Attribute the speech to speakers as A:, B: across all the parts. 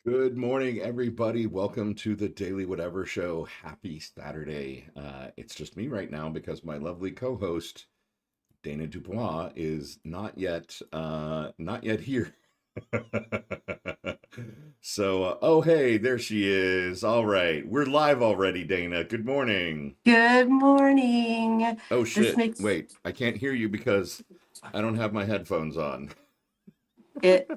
A: Good morning, everybody. Welcome to the Daily Whatever Show. Happy Saturday. It's just me right now because my lovely co-host Dana Dubois is not yet here. Oh hey, there she is. All right, we're live already, Dana. Good morning.
B: Good morning.
A: Oh
B: This
A: shit,
B: makes
A: wait, I can't hear you because I don't have my headphones on.
B: it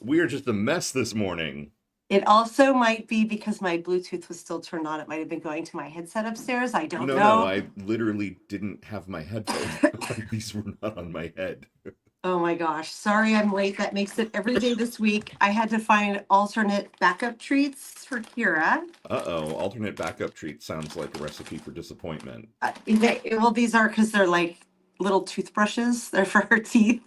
A: We are just a mess this morning.
B: it also might be because my Bluetooth was still turned on. It might have been going to my headset upstairs. I don't
A: No,
B: know.
A: I literally didn't have my headphones on. These were not on my head.
B: Oh my gosh. Sorry I'm late. That makes it every day this week. I had to find alternate backup treats for Kira.
A: Uh-oh, alternate backup treat sounds like a recipe for disappointment.
B: Well, these are because they're like little toothbrushes. They're for her teeth.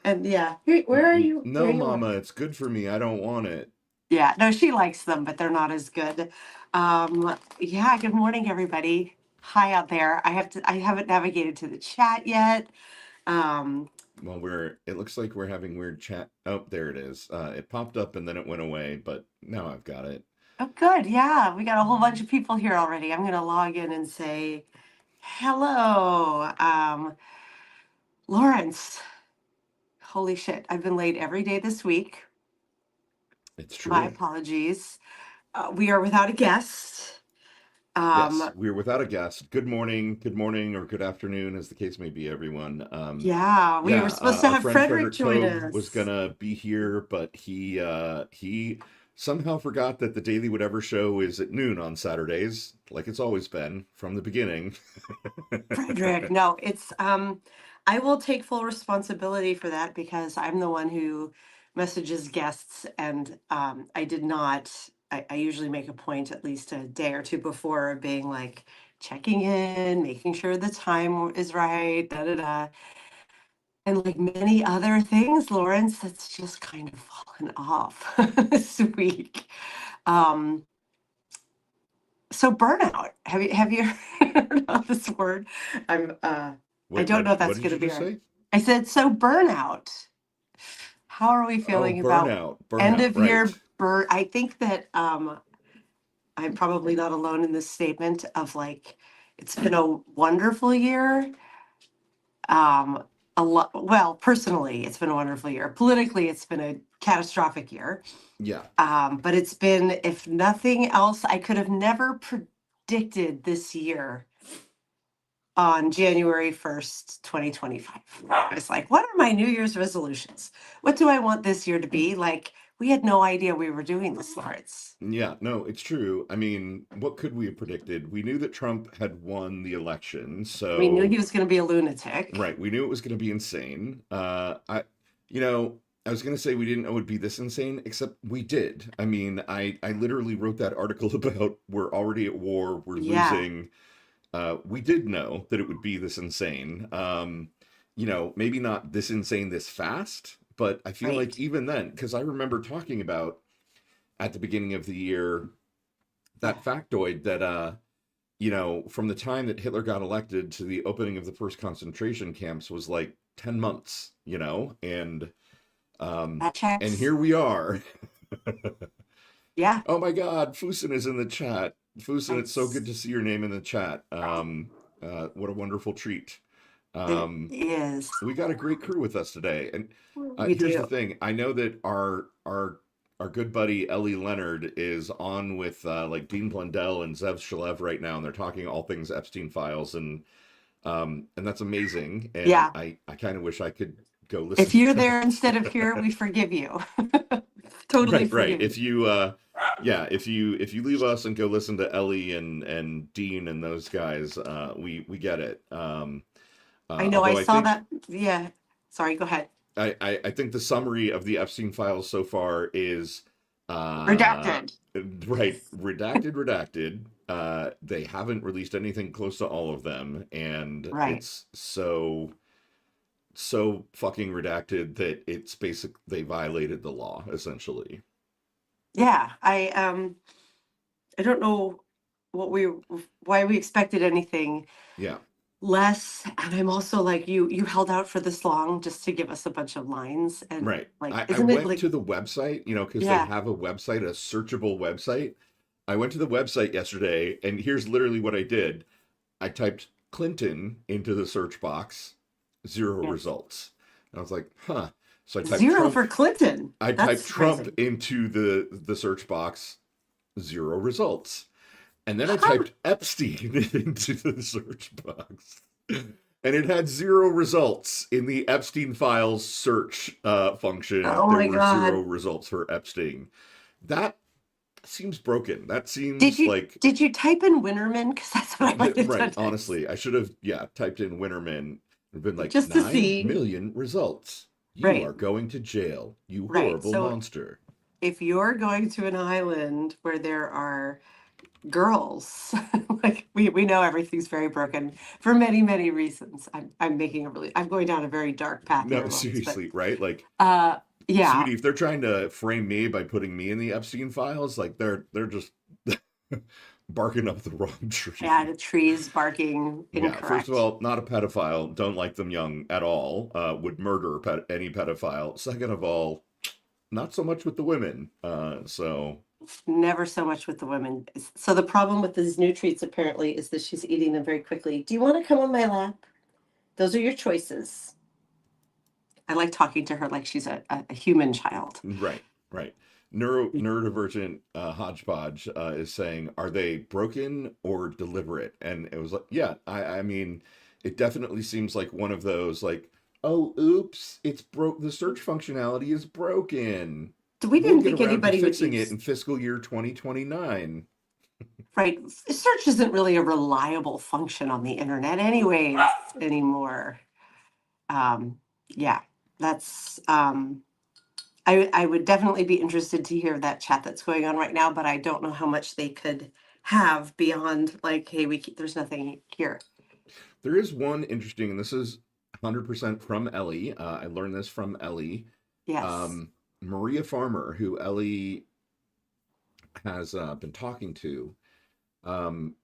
B: And yeah, where are you? Where
A: No,
B: are you at?
A: Mama, it's good for me. I don't want it.
B: Yeah, no, she likes them, but they're not as good. Yeah, good morning, everybody. Hi out there. I haven't navigated to the chat yet. Um,
A: Well, it looks like we're having weird chat. Oh, there it is. It popped up and then it went away, but now I've got it.
B: oh, good. Yeah, we got a whole bunch of people here already. I'm gonna log in and say hello. Lawrence, holy shit, I've been late every day this week.
A: It's
B: My
A: true.
B: apologies. We are without a guest.
A: Yes,
B: Um,
A: we're without a guest. Good morning, or good afternoon, as the case may be, everyone.
B: yeah, we
A: Yeah,
B: were supposed to
A: our
B: have
A: friend
B: Frederick
A: Frederick
B: join
A: Toad was
B: us.
A: gonna be here, but he somehow forgot that the Daily Whatever show is at noon on Saturdays, like it's always been from the beginning.
B: Frederick, no, I will take full responsibility for that because I'm the one who messages guests and I did not, I usually make a point at least a day or two before of being like checking in, making sure the time is right, da da da. And like many other things, Lawrence, that's just kind of fallen off this week. Um, so burnout, have you heard of this word? I'm I
A: Wait,
B: don't know if
A: what
B: that's
A: did
B: going to
A: you
B: be
A: just
B: right.
A: say?
B: I said, so burnout. How are we
A: Oh,
B: feeling about
A: burnout,
B: end
A: burnout,
B: of year
A: right.
B: burn? I think that I'm probably not alone in this statement of like, it's been a wonderful year. Um, a lot, well, personally, it's been a wonderful year. Politically, it's been a catastrophic year.
A: Yeah,
B: But it's been, if nothing else, I could have never predicted this year on January 1st, 2025. I was like, what are my New Year's resolutions? What do I want this year to be? Like, we had no idea we were doing this, Lawrence.
A: yeah, no, it's true. I mean, what could we have predicted? We knew that Trump had won the election,
B: We knew he
A: so
B: was going to be a lunatic.
A: right, we knew it was going to be insane. You know, I was going to say we didn't know it would be this insane, except we did. I mean, I literally wrote that article about we're already at war, we're
B: Yeah,
A: losing. We did know that it would be this insane. Maybe not this insane this fast, but I feel like
B: right.
A: even then, because I remember talking about at the beginning of the year
B: Yeah,
A: that factoid that from the time that Hitler got elected to the opening of the first concentration camps was like 10 months, um
B: that
A: and
B: checks.
A: here we are.
B: Yeah,
A: Oh my god, Fusin is in the chat. Fusin, it's so good
B: it's,
A: to see your name in the chat. What a wonderful treat.
B: it
A: Um
B: is.
A: we got a great crew with us today. And
B: We
A: here's the
B: do.
A: thing. I know that our good buddy Ellie Leonard is on with like Dean Blundell and Zev Shalev right now, and they're talking all things Epstein files, and that's amazing. And
B: Yeah.
A: I kind of wish I could go listen
B: If
A: to
B: you're there instead of here,
A: that.
B: we forgive you. Totally
A: Right, right.
B: forgive you.
A: Yeah, if you leave us and go listen to Ellie and Dean and those guys, we get it.
B: I know I
A: Although I
B: saw
A: think
B: that. Yeah. Sorry, go ahead.
A: I think the summary of the Epstein files so far is uh
B: Redacted.
A: right, redacted. They haven't released anything close to all of them, and
B: Right.
A: it's so fucking redacted that it's basic they violated the law essentially.
B: Yeah. I don't know what we why we expected anything
A: Yeah.
B: less. And I'm also like, you held out for this long just to give us a bunch of lines. And
A: Right.
B: like,
A: I
B: isn't it
A: went
B: like,
A: to the website, because they
B: yeah,
A: have a website, a searchable website. I went to the website yesterday, and here's literally what I did. I typed Clinton into the search box, zero
B: yes.
A: results. And I was like, huh. So I typed
B: Zero
A: Trump.
B: for Clinton.
A: I
B: That's
A: typed Trump
B: surprising.
A: into the search box, zero results. And then I
B: Huh.
A: typed Epstein into the search box. And it had zero results in the Epstein files search function.
B: Oh
A: There
B: my
A: were zero
B: God.
A: results for Epstein. That seems broken. That
B: Did
A: seems
B: you
A: like
B: did you type in Winterman? Because that's what I might have done
A: right.
B: next.
A: Honestly, I should have typed in Winterman and been like
B: Just to
A: 9 million results. You are
B: right,
A: going to jail, you
B: right.
A: horrible
B: So
A: monster.
B: if you're going to an island where there are girls, like we know everything's very broken for many, many reasons. I'm going down a very dark path
A: No,
B: here, Lois, but
A: seriously, right? Like,
B: uh yeah,
A: sweetie, if they're trying to frame me by putting me in the Epstein files, like they're just barking up the wrong
B: yeah,
A: tree.
B: the trees barking
A: Yeah, first of
B: incorrect.
A: all, not a pedophile. Don't like them young at all. Would murder any pedophile. Second of all, not so much with the women. So
B: Never so much with the women. So the problem with these new treats apparently is that she's eating them very quickly. Do you want to come on my lap? Those are your choices. I like talking to her like she's a human child.
A: right, right. Neurodivergent hodgepodge is saying, are they broken or deliberate? And it was like, yeah, I mean, it definitely seems like one of those like, oh, oops, it's broke. The search functionality is broken.
B: We
A: We'll
B: didn't
A: get
B: think
A: around to
B: anybody would
A: fixing it
B: use,
A: in fiscal year 2029.
B: right? Search isn't really a reliable function on the internet anyways anymore. Um, yeah, that's I would definitely be interested to hear that chat that's going on right now, but I don't know how much they could have beyond like, hey, there's nothing here.
A: There is one interesting, and this is 100% from Ellie. I learned this from Ellie.
B: Yes.
A: Um, Maria Farmer, who Ellie has been talking to. Um,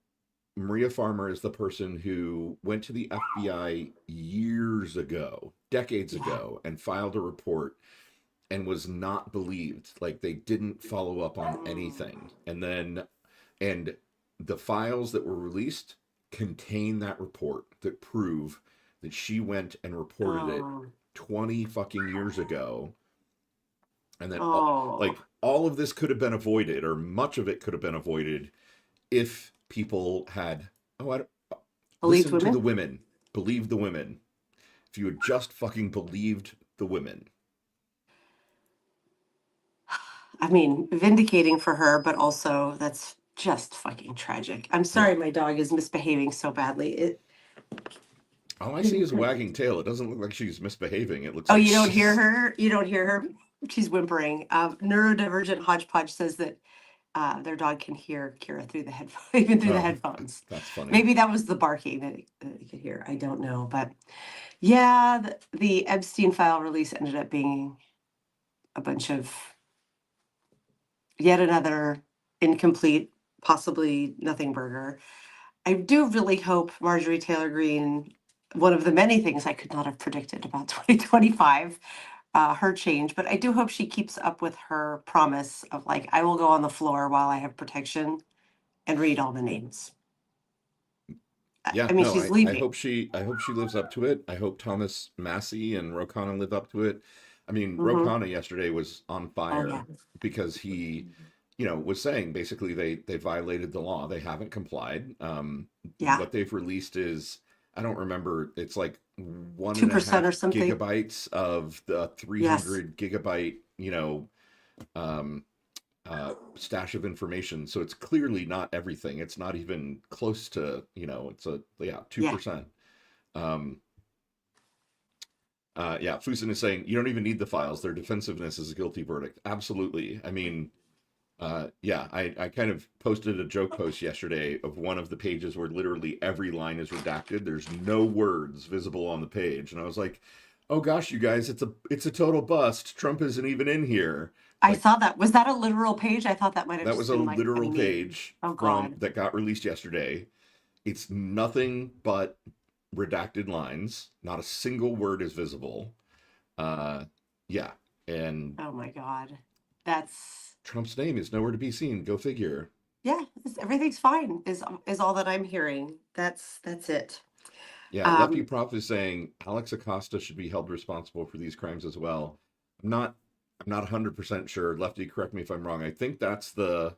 A: Maria Farmer is the person who went to the FBI years ago, decades
B: Yeah.
A: ago, and filed a report and was not believed. Like they didn't follow up on anything. And the files that were released contain that report that prove that she went and reported it
B: Oh,
A: 20 fucking years ago, and that
B: oh,
A: like all of this could have been avoided, or much of it could have been avoided, if people had, oh, I don't,
B: believed
A: listened to the
B: women.
A: women, believed the women. If you had just fucking believed the women.
B: I mean, vindicating for her, but also that's just fucking tragic. I'm
A: Yeah.
B: sorry my dog is misbehaving so badly.
A: All I see is a wagging tail. It doesn't look like she's misbehaving. It looks
B: Oh,
A: like
B: you don't hear
A: she's.
B: her? You don't hear her? She's whimpering. Neurodivergent Hodgepodge says that their dog can hear Kira through the headphones, even through the
A: Oh,
B: headphones.
A: that's funny.
B: Maybe that was the barking that it could hear. I don't know. But yeah, the Epstein file release ended up being a bunch of yet another incomplete, possibly nothing burger. I do really hope Marjorie Taylor Greene, one of the many things I could not have predicted about 2025, her change, but I do hope she keeps up with her promise of like, I will go on the floor while I have protection and read all the names.
A: Yeah,
B: I mean,
A: no,
B: she's
A: I
B: leaving.
A: hope she lives up to it. I hope Thomas Massey and Ro Khanna live up to it. I mean, Ro
B: Hmm.
A: Khanna yesterday was on
B: Oh, yeah.
A: fire because he, was saying basically they violated the law. They haven't complied.
B: Yeah.
A: What they've released is, I don't remember. It's like one and a
B: 2% or
A: half
B: something.
A: gigabytes of the
B: Yes.
A: 300 gigabyte, um, stash of information. So it's clearly not everything. It's not even close to, it's a, yeah,
B: Yeah.
A: 2%. Um, yeah, Fusen is saying you don't even need the files. Their defensiveness is a guilty verdict. Absolutely. I mean, yeah, I kind of posted a joke post yesterday of one of the pages where literally every line is redacted. There's no words visible on the page, and I was like, "Oh gosh, you guys, it's a total bust. Trump isn't even in here." It's
B: I
A: like
B: saw that. Was that a literal page? I thought that might have
A: that was
B: just
A: a
B: been like a
A: literal
B: meme.
A: page
B: Oh,
A: from
B: God.
A: that got released yesterday. It's nothing but redacted lines. Not a single word is visible. Uh, yeah, and
B: Oh my God. That's
A: Trump's name is nowhere to be seen. Go figure.
B: yeah, everything's fine is all that I'm hearing. That's it.
A: Yeah, Lefty
B: Um,
A: Prof is saying Alex Acosta should be held responsible for these crimes as well. I'm not I'm not 100% sure. Lefty, correct me if I'm wrong. I think that's the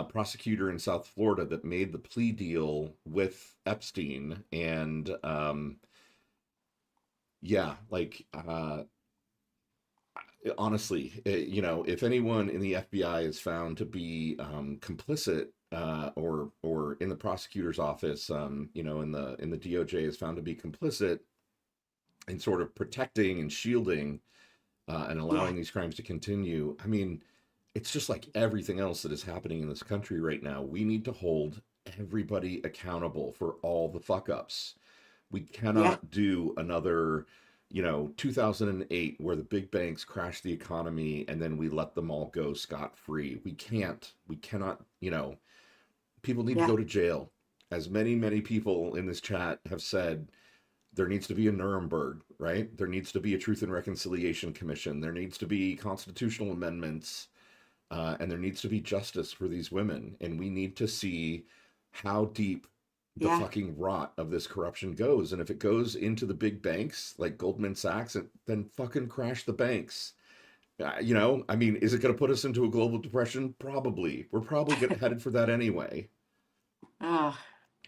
A: prosecutor in South Florida that made the plea deal with Epstein. And yeah, like honestly, if anyone in the FBI is found to be complicit, or in the prosecutor's office, in the DOJ is found to be complicit in sort of protecting and shielding and
B: yeah,
A: allowing these crimes to continue. I mean, it's just like everything else that is happening in this country right now. We need to hold everybody accountable for all the fuck ups. We
B: yeah,
A: cannot do another, 2008 where the big banks crashed the economy and then we let them all go scot free. We can't. We cannot, people need to
B: yeah,
A: go to jail. As many people in this chat have said, there needs to be a Nuremberg, right? There needs to be a Truth and Reconciliation Commission. There needs to be constitutional amendments, and there needs to be justice for these women. And we need to see how deep the
B: yeah,
A: fucking rot of this corruption goes. And if it goes into the big banks like Goldman Sachs, then fucking crash the banks. I mean, is it going to put us into a global depression? Probably. We're probably headed for that anyway.
B: oh,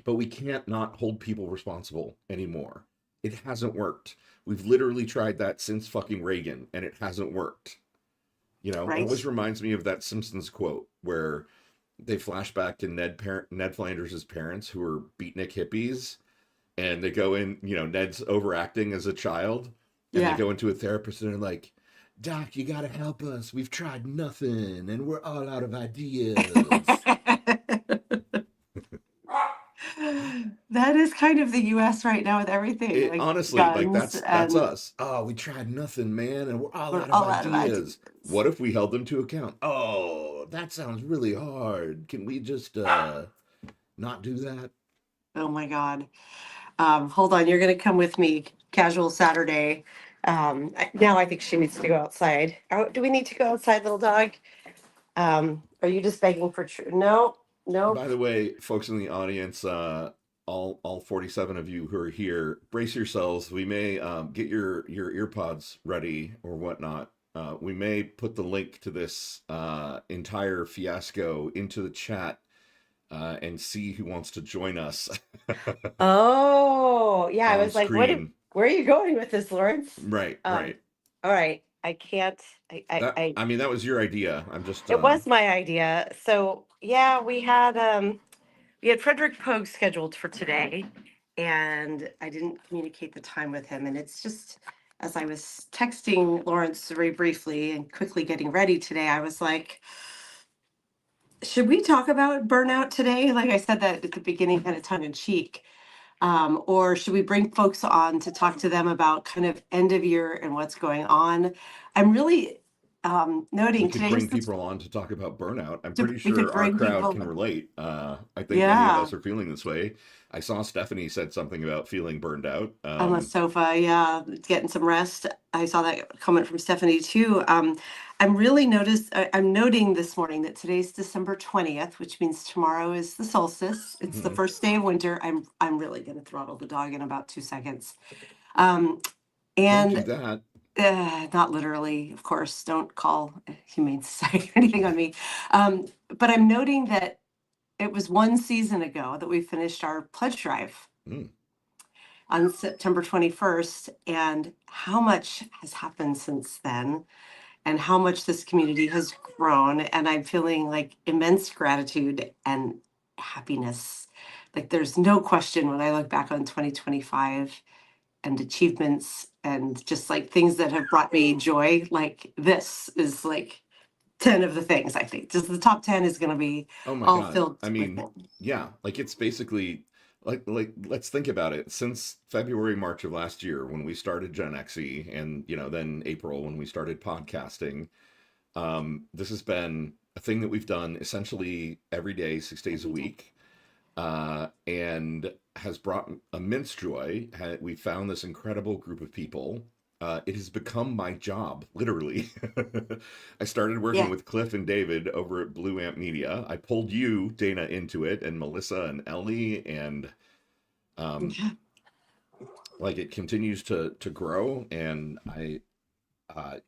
A: But we can't not hold people responsible anymore. It hasn't worked. We've literally tried that since fucking Reagan, and it hasn't worked. It
B: right.
A: always reminds me of that Simpsons quote where they flash back to Ned Flanders' parents who were beatnik hippies, and they go in. Ned's overacting as a child, and they
B: Yeah.
A: go into a therapist and they're like, "Doc, you gotta help us. We've tried nothing, and we're all out of ideas."
B: That is kind of the US right now with everything,
A: It
B: like
A: honestly, like
B: guns,
A: that's
B: and
A: us. Oh, we tried nothing, man, and we're all
B: we're
A: out of
B: all out of
A: ideas.
B: ideas.
A: What if we held them to account? Oh, that sounds really hard. Can we just not do that?
B: Oh my God. Hold on, you're gonna come with me, casual Saturday. Now I think she needs to go outside. Oh, do we need to go outside, little dog? Are you just begging for no, nope.
A: By the way, folks in the audience, all 47 of you who are here, brace yourselves. We may get your earpods ready or whatnot. We may put the link to this entire fiasco into the chat and see who wants to join us
B: Oh, yeah. I
A: on
B: was like,
A: screen.
B: where are you going with this, Lawrence?
A: Right,
B: Um,
A: right.
B: all right. I can't, I
A: I mean, that was your idea. I'm just
B: it was my idea. So yeah, we had Frederick Pogue scheduled for today, and I didn't communicate the time with him. And it's just as I was texting Lawrence very briefly and quickly getting ready today, I was like, should we talk about burnout today? Like I said that at the beginning, kind of tongue in cheek. Or should we bring folks on to talk to them about kind of end of year and what's going on? I'm really
A: We
B: noting
A: could
B: today
A: bring
B: is the
A: people on to talk about burnout. I'm
B: to,
A: pretty
B: we could
A: sure our
B: bring
A: crowd
B: people.
A: can relate. I think many of
B: Yeah,
A: us are feeling this way. I saw Stephanie said something about feeling burned out.
B: on the sofa. Yeah, getting some rest. I saw that comment from Stephanie too. I'm noting this morning that today's December 20th, which means tomorrow is the solstice. It's the
A: Mhm.
B: first day of winter. I'm really going to throttle the dog in about 2 seconds. Um,
A: Don't do
B: and
A: that.
B: Not literally, of course. Don't call Humane Society or anything on me. But I'm noting that it was one season ago that we finished our pledge drive
A: Mm.
B: on September 21st, and how much has happened since then, and how much this community has grown. And I'm feeling like immense gratitude and happiness. Like there's no question when I look back on 2025 and achievements and just like things that have brought me joy, like this is like 10 of the things. I think just the top 10 is going to be
A: Oh my
B: all
A: God.
B: filled
A: I
B: with
A: mean,
B: it.
A: yeah, like it's basically like let's think about it. Since February, March of last year when we started Gen XE, and then April when we started podcasting, this has been a thing that we've done essentially every day, 6 days a week. And has brought immense joy. We found this incredible group of people. It has become my job, literally. I started working
B: Yeah.
A: with Cliff and David over at Blue Amp Media. I pulled you, Dana, into it, and Melissa and Ellie, and um,
B: Yeah.
A: like it continues to grow. And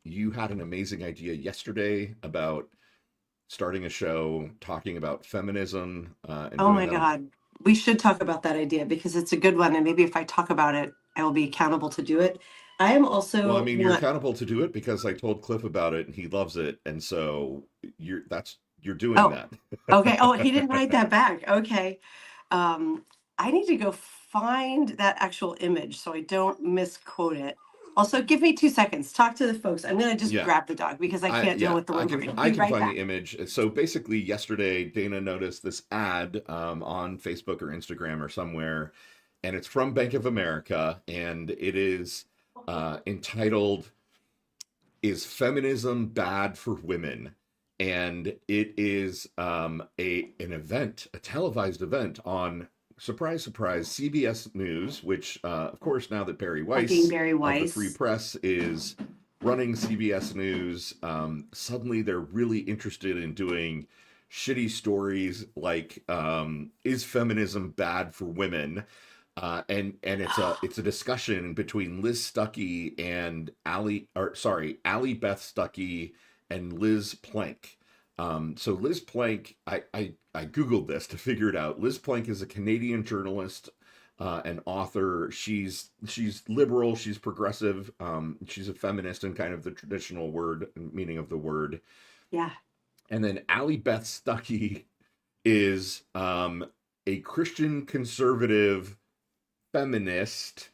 A: you had an amazing idea yesterday about starting a show talking about feminism and
B: Oh
A: doing
B: my
A: that on.
B: God. We should talk about that idea because it's a good one. And maybe if I talk about it, I will be accountable to do it. I am
A: Well, I
B: also
A: mean, you're
B: one.
A: accountable to do it because I told Cliff about it and he loves it, and so you're doing
B: Oh,
A: that.
B: okay. Oh, he didn't write that back. Okay. Um, I need to go find that actual image so I don't misquote it. Also, give me 2 seconds. Talk to the folks. I'm gonna just
A: Yeah,
B: grab the dog because I can't deal
A: yeah,
B: with the
A: I can
B: whimpering.
A: I
B: Be
A: can
B: right
A: find the
B: back.
A: image. So basically, yesterday Dana noticed this ad on Facebook or Instagram or somewhere, and it's from Bank of America, and it is entitled "Is Feminism Bad for Women?" And it is an event, a televised event on, surprise, surprise, CBS News, which, of course, now that Barry
B: Fucking
A: Weiss
B: Barry
A: of the Free
B: Weiss.
A: Press is running CBS News, suddenly they're really interested in doing shitty stories like "Is feminism bad for women?" And it's a discussion between Liz Stuckey and Ali Beth Stuckey and Liz Plank. So Liz Plank, I googled this to figure it out. Liz Plank is a Canadian journalist and author. She's liberal. She's progressive. She's a feminist in kind of the traditional word meaning of the word.
B: Yeah.
A: And then Ali Beth Stuckey is a Christian conservative feminist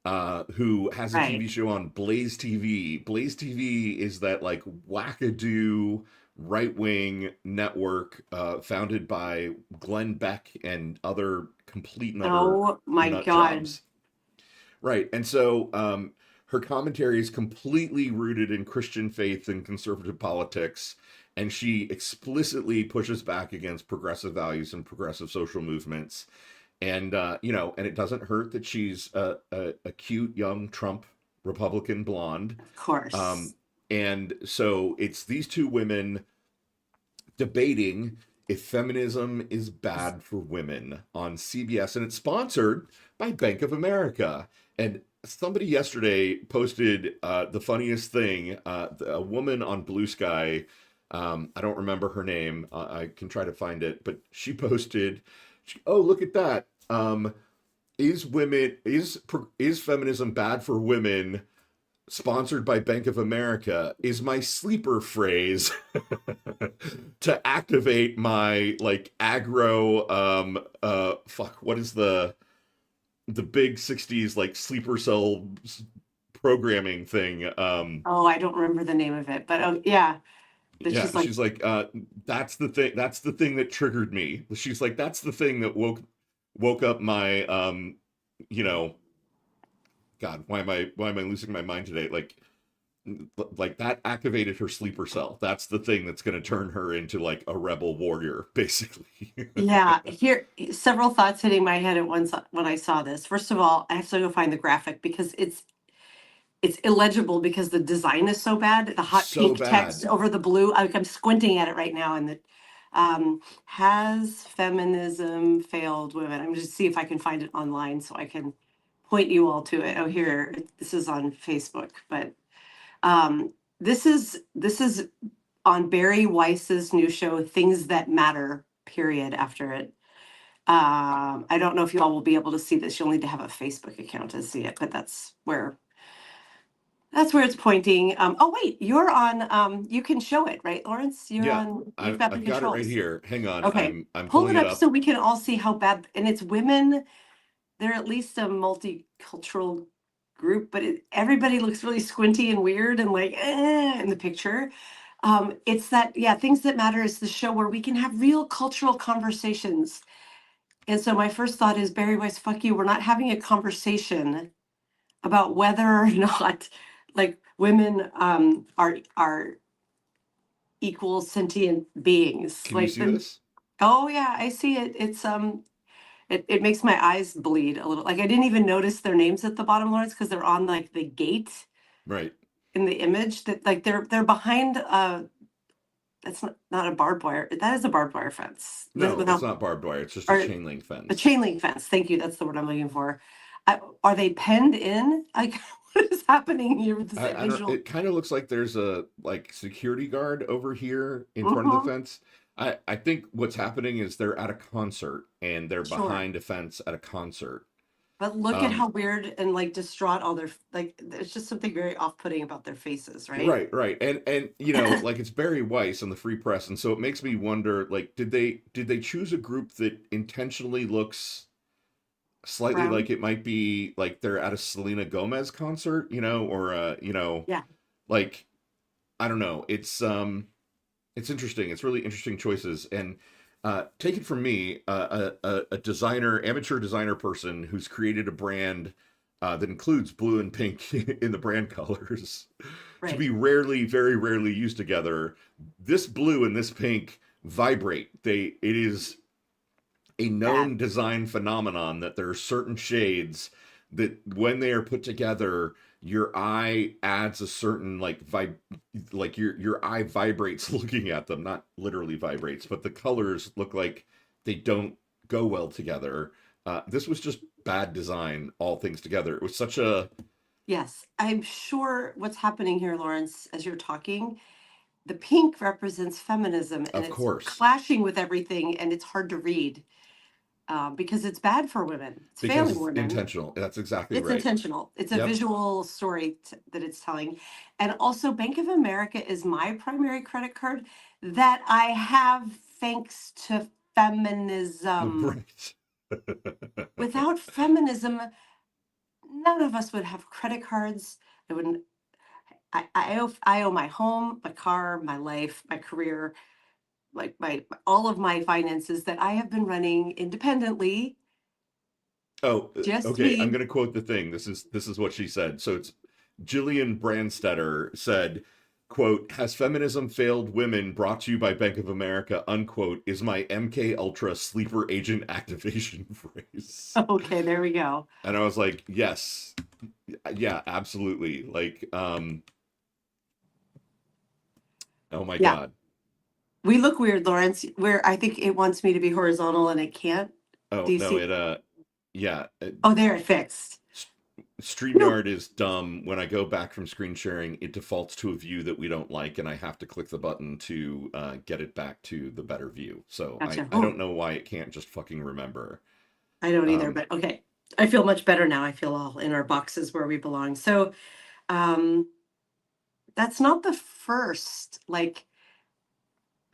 A: who has a
B: Right.
A: TV show on Blaze TV. Blaze TV is that like wackadoo right wing network founded by Glenn Beck and other complete and utter
B: Oh my
A: nut
B: God.
A: jobs. Right. And so her commentary is completely rooted in Christian faith and conservative politics. And she explicitly pushes back against progressive values and progressive social movements. And and it doesn't hurt that she's a cute young Trump Republican blonde.
B: Of course.
A: Um, and so it's these two women debating if feminism is bad for women on CBS, and it's sponsored by Bank of America. And somebody yesterday posted the funniest thing. A woman on Blue Sky, I don't remember her name. I can try to find it, but she posted, "Oh, look at that! Is feminism bad for women?" Sponsored by Bank of America is my sleeper phrase to activate my like aggro fuck, what is the big 60s like sleeper cell programming thing.
B: Oh, I don't remember the name of it, but yeah, but
A: Yeah,
B: she's like,
A: she's like that's the thing that triggered me. She's like that's the thing that woke up my you know god, why am I losing my mind today? Like that activated her sleeper cell. That's the thing that's going to turn her into like a rebel warrior, basically.
B: yeah. Here, several thoughts hitting my head at once when I saw this. First of all, I have to go find the graphic because it's illegible because the design is so bad. The hot
A: So
B: pink text
A: bad.
B: over the blue. I'm squinting at it right now, and the has feminism failed women? I'm just see if I can find it online so I can point you all to it. Oh, here, this is on Facebook, but um, this is on Barry Weiss's new show, Things That Matter. Period. After it, I don't know if you all will be able to see this. You'll need to have a Facebook account to see it, but that's where it's pointing. Oh wait, you're on. You can show it, right, Lawrence? You're
A: Yeah,
B: on. You've
A: I've
B: got the
A: I've got it right
B: controls.
A: here. Hang on,
B: Okay,
A: I'm
B: pull
A: pulling
B: it
A: it
B: up
A: up.
B: so we can all see how bad. And it's women. They're at least a multicultural group, but everybody looks really squinty and weird and like in the picture. It's that, yeah, Things That Matter is the show where we can have real cultural conversations. And so my first thought is, Barry Weiss, fuck you. We're not having a conversation about whether or not like women are equal sentient beings.
A: Can you
B: Like
A: see
B: the
A: this?
B: oh yeah, I see it. It makes my eyes bleed a little. Like I didn't even notice their names at the bottom, Lawrence, because they're on like the gate
A: Right.
B: in the image. That like they're behind that's not a barbed wire. That is a barbed wire fence.
A: No, it's
B: Without
A: not barbed wire. It's just a
B: or
A: chain link
B: a
A: fence.
B: chain link fence. Thank you. That's the word I'm looking for. Are they penned in? Like what is happening here with this
A: I don't.
B: visual?
A: It kind of looks like there's a like security guard over here in front of the
B: Hmm.
A: fence. I think what's happening is they're at a concert and they're
B: Sure.
A: behind a fence at a concert.
B: But look at
A: Um,
B: how weird and like distraught all their like there's just something very off-putting about their faces, right?
A: right, right, and like it's Barry Weiss on the Free Press, and so it makes me wonder, like, did they choose a group that intentionally looks slightly
B: Brown.
A: like it might be like they're at a Selena Gomez concert, or
B: Yeah.
A: like I don't know. It's interesting. It's really interesting choices. And take it from me, a designer, amateur designer person who's created a brand that includes blue and pink in the brand colors to
B: Right.
A: be very rarely used together. This blue and this pink vibrate. It is a
B: Bad.
A: known design phenomenon that there are certain shades that when they are put together your eye adds a certain like your eye vibrates looking at them, not literally vibrates, but the colors look like they don't go well together. This was just bad design, all things together. It was such a
B: Yes. I'm sure what's happening here, Lawrence, as you're talking, the pink represents feminism and
A: of
B: it's
A: course
B: clashing with everything and it's hard to read because it's bad for women. It's
A: because
B: failing
A: it's
B: women.
A: intentional. That's exactly
B: It's
A: right.
B: intentional. It's a
A: Yep.
B: visual story that it's telling. And also, Bank of America is my primary credit card that I have thanks to feminism.
A: Right.
B: Without feminism, none of us would have credit cards. I wouldn't. I owe my home, my car, my life, my career, like my all of my finances that I have been running independently.
A: Oh,
B: Just
A: okay. I'm
B: me.
A: going to quote the thing. This is what she said. So it's Jillian Brandstetter said, "Quote: Has feminism failed women? Brought to you by Bank of America. Unquote is my MK Ultra sleeper agent activation phrase."
B: Okay, there we go.
A: And I was like, "Yes, yeah, absolutely." Like, oh my
B: Yeah.
A: god.
B: We look weird, Lawrence, where I think it wants me to be horizontal and it can't. Do
A: Oh
B: you
A: no,
B: see?
A: yeah.
B: Oh, there it fixed. No.
A: StreamYard is dumb. When I go back from screen sharing, it defaults to a view that we don't like, and I have to click the button to get it back to the better view. So I,
B: Gotcha.
A: I
B: Oh,
A: don't know why it can't just fucking remember.
B: I don't either,
A: Um,
B: but okay. I feel much better now. I feel all in our boxes where we belong. So, um, that's not the first like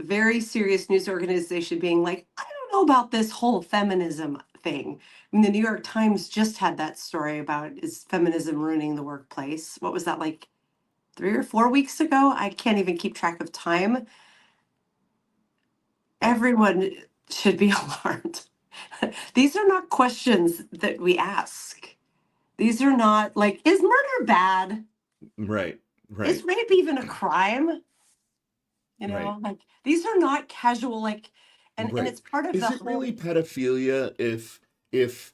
B: very serious news organization being like, I don't know about this whole feminism thing. I mean, the New York Times just had that story about is feminism ruining the workplace? What was that like 3 or 4 weeks ago? I can't even keep track of time.
A: yeah.
B: Everyone should be alarmed. These are not questions that we ask. These are not like, is murder bad?
A: Right.
B: Is
A: Right.
B: rape even a crime?
A: Right.
B: Like these are not casual, like, and
A: Right.
B: it's part of the
A: Is it
B: whole
A: really pedophilia if
B: if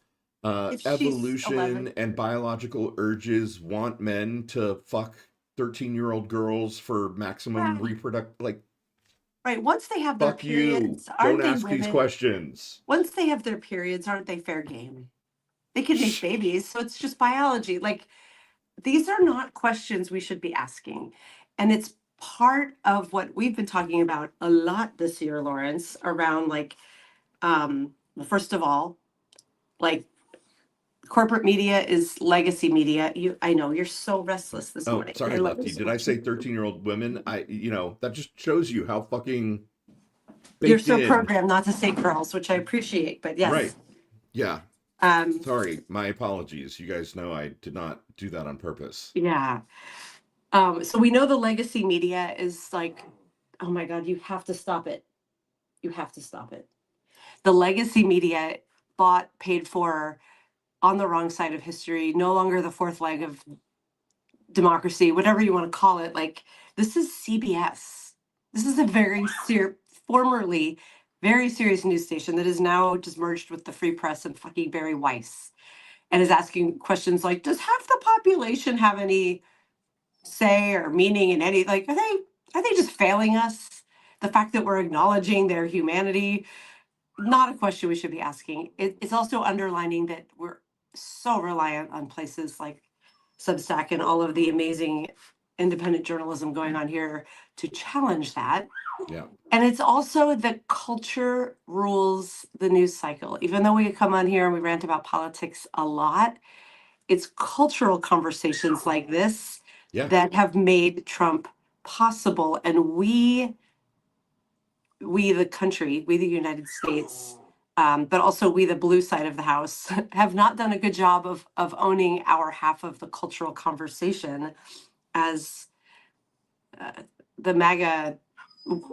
B: she's
A: evolution
B: 11.
A: and biological urges want men to fuck 13-year-old girls for maximum
B: Right.
A: reproduct like
B: Right. Once they have their
A: fuck you.
B: periods,
A: Don't
B: aren't they
A: ask these
B: women?
A: questions.
B: Once they have their periods, aren't they fair game? They can make babies, so it's just biology. Like these are not questions we should be asking. And it's part of what we've been talking about a lot this year, Lawrence, around like, well, first of all, like corporate media is legacy media. I know you're so restless this
A: Oh,
B: morning. I
A: sorry,
B: love you
A: Lefty.
B: so
A: Did I
B: much.
A: say 13-year-old women? That just shows you how fucking
B: You're
A: baked
B: so
A: in.
B: programmed not to say girls, which I appreciate, but
A: Right.
B: yes.
A: Yeah.
B: Um,
A: Sorry. My apologies. You guys know I did not do that on purpose.
B: yeah. So we know the legacy media is like, oh my God, you have to stop it. You have to stop it. The legacy media bought, paid for on the wrong side of history, no longer the fourth leg of democracy, whatever you want to call it. Like, this is CBS. This is a very formerly very serious news station that is now just merged with the Free Press and fucking Barry Weiss, and is asking questions like, does half the population have any say or meaning in any, like, are they just failing us? The fact that we're acknowledging their humanity, not a question we should be asking. It's also underlining that we're so reliant on places like Substack and all of the amazing independent journalism going on here to challenge that.
A: Yeah.
B: And it's also that culture rules the news cycle. Even though we come on here and we rant about politics a lot, it's cultural conversations like this
A: Yeah.
B: that have made Trump possible. And the country, we the United States, but also we the blue side of the house, have not done a good job of owning our half of the cultural conversation, as the MAGA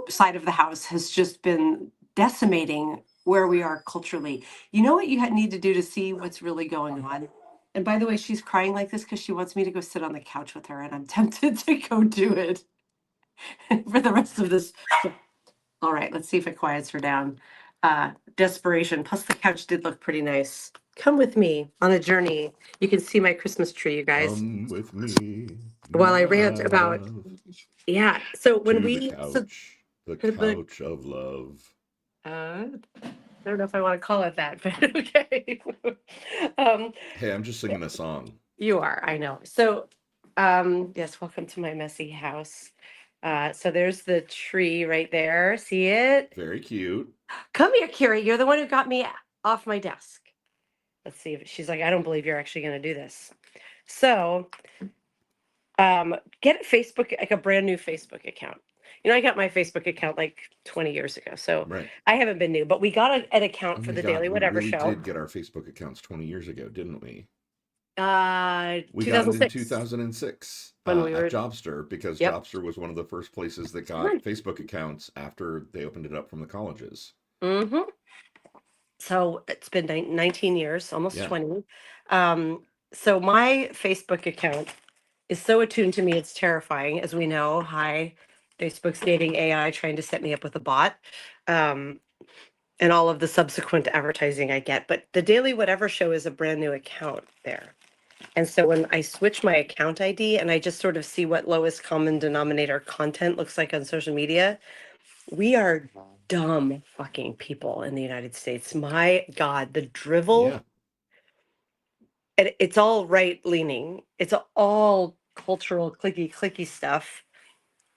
B: side of the house has just been decimating where we are culturally. You know what you need to do to see what's really going on? And by the way, she's crying like this because she wants me to go sit on the couch with her, and I'm tempted to go do it for the rest of this. All right, let's see if it quiets her down. Desperation. Plus, the couch did look pretty nice. Come with me on a journey. You can see my Christmas tree, you guys.
A: Come with me.
B: While I rant about, yeah. So when
A: the couch of love.
B: I don't know if I want to call it that, but okay.
A: Hey, I'm just singing a song.
B: You are, I know. So, yes, welcome to my messy house. So there's the tree right there. See it?
A: Very cute.
B: Come here, Carrie. You're the one who got me off my desk. Let's see if she's like, I don't believe you're actually going to do this. So, get a Facebook, like a brand new Facebook account. You know, I got my Facebook account like 20 years ago, so
A: Right.
B: I haven't been new. But we got an account for the Daily Whatever
A: we really
B: Show.
A: did get our Facebook accounts 20 years ago, didn't we?
B: We
A: 2006. Got it in 2006
B: when we were
A: at Jobster, because Jobster was one of the first places that got Facebook accounts after they opened it up from the colleges.
B: Mm-hmm. So it's been 19 years, almost 20. So my Facebook account is so attuned to me, it's terrifying. As we know, hi, Facebook's dating AI, trying to set me up with a bot, and all of the subsequent advertising I get. But the Daily Whatever Show is a brand new account there. And so when I switch my account ID and I just sort of see what lowest common denominator content looks like on social media, we are dumb fucking people in the United States. My God, the drivel.
A: Yeah.
B: And it's all right leaning. It's all cultural clicky stuff.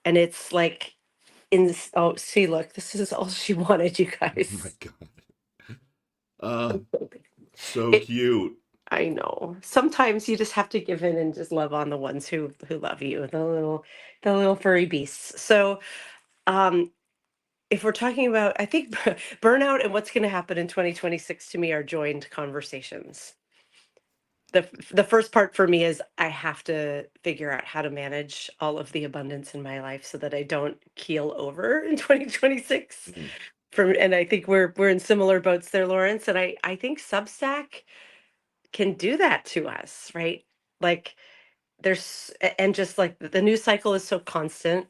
B: And it's like in this, oh, see, look, this is all she wanted, you guys.
A: Oh my God. So cute.
B: I know. Sometimes you just have to give in and just love on the ones who love you, the little furry beasts. So, if we're talking about, I think burnout and what's going to happen in 2026 to me are joined conversations. The first part for me is I have to figure out how to manage all of the abundance in my life so that I don't keel over in 2026. And I think we're in similar boats there, Lawrence. And I think Substack can do that to us, right? Like and just like the news cycle is so constant,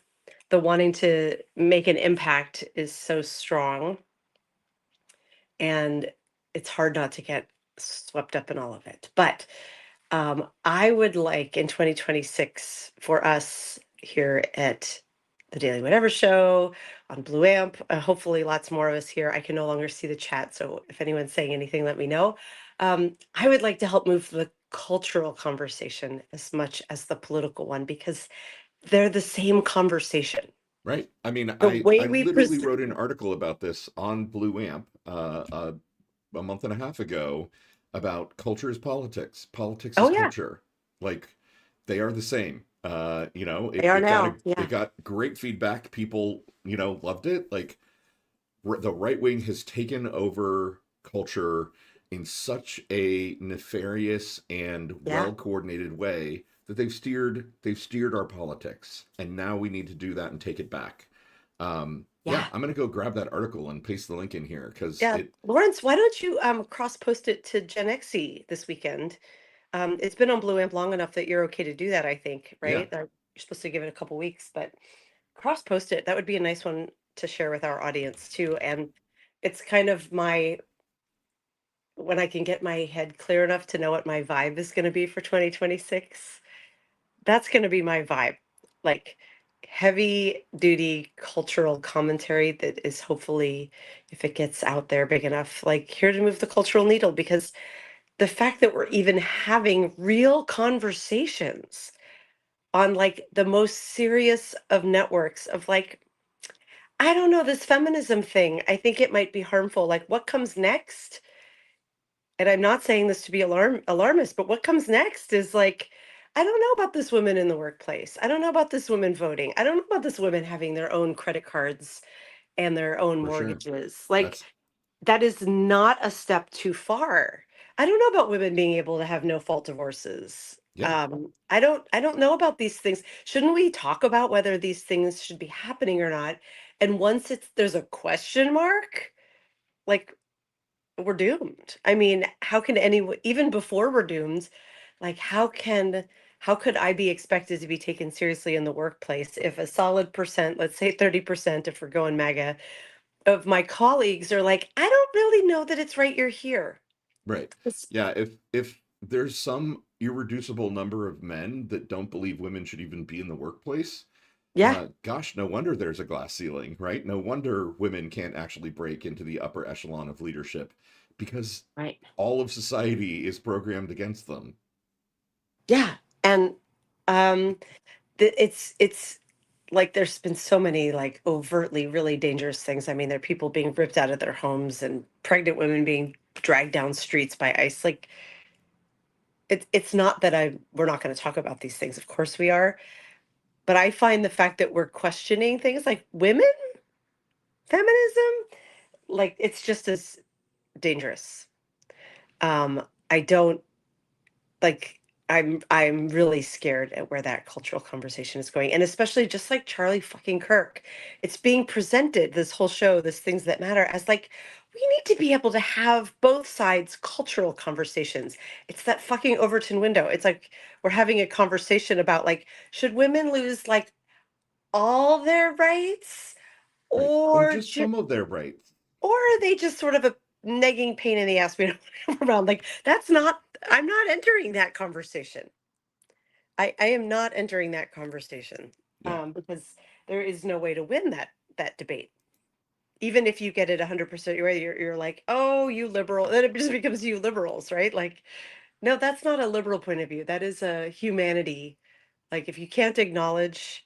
B: the wanting to make an impact is so strong, and it's hard not to get swept up in all of it. But I would like in 2026 for us here at the Daily Whatever Show on Blue Amp, hopefully lots more of us here. I can no longer see the chat, so if anyone's saying anything, let me know. I would like to help move the cultural conversation as much as the political one, because they're the same conversation.
A: Right. I mean, I literally wrote an article about this on Blue Amp a month and a half ago about culture is politics. Politics is culture. Like, they are the same. You know, it got great feedback. People, you know, loved it. Like, the right wing has taken over culture in such a nefarious and well-coordinated way that they've steered our politics, and now we need to do that and take it back. I'm gonna go grab that article and paste the link in here, because
B: Lawrence, why don't you cross post it to Gen Xe this weekend? It's been on Blue Amp long enough that you're okay to do that, I think, right? You're supposed to give it a couple weeks, but cross post it. That would be a nice one to share with our audience too. And it's kind of my when I can get my head clear enough to know what my vibe is going to be for 2026, that's going to be my vibe. Like heavy duty cultural commentary that is hopefully, if it gets out there big enough, like here to move the cultural needle. Because the fact that we're even having real conversations on like the most serious of networks of like, I don't know, this feminism thing, I think it might be harmful. Like what comes next, and I'm not saying this to be alarmist, but what comes next is like, I don't know about this woman in the workplace. I don't know about this woman voting. I don't know about this woman having their own credit cards and their own
A: For sure.
B: mortgages. Like
A: That's
B: that is not a step too far. I don't know about women being able to have no fault divorces.
A: yeah,
B: I don't know about these things. Shouldn't we talk about whether these things should be happening or not? And once there's a question mark, like we're doomed. I mean, how can anyone, even before we're doomed, like how could I be expected to be taken seriously in the workplace if a solid percent, let's say 30%, if we're going MAGA, of my colleagues are like, I don't really know that it's right you're here.
A: right.
B: It's,
A: Yeah, if there's some irreducible number of men that don't believe women should even be in the workplace,
B: yeah,
A: gosh, no wonder there's a glass ceiling, right? No wonder women can't actually break into the upper echelon of leadership because
B: right.
A: all of society is programmed against them.
B: Yeah. And um it's like there's been so many like overtly really dangerous things. I mean, there are people being ripped out of their homes and pregnant women being dragged down streets by ICE. Like it's not that we're not going to talk about these things. Of course we are. But I find the fact that we're questioning things like women, feminism, like it's just as dangerous. I don't like I'm really scared at where that cultural conversation is going. And especially just like Charlie fucking Kirk. It's being presented this whole show, this things that matter as like we need to be able to have both sides cultural conversations. It's that fucking Overton window. It's like we're having a conversation about like should women lose like all their rights
A: Right. Or
B: or
A: just some of their rights.
B: or are they just sort of a nagging pain in the ass we don't have around? Like that's not. I'm not entering that conversation. I am not entering that conversation
A: Yeah.
B: because there is no way to win that debate. Even if you get it 100% right, you're like, oh, you liberal. Then it just becomes you liberals, right? Like, no, that's not a liberal point of view. That is a humanity. Like, if you can't acknowledge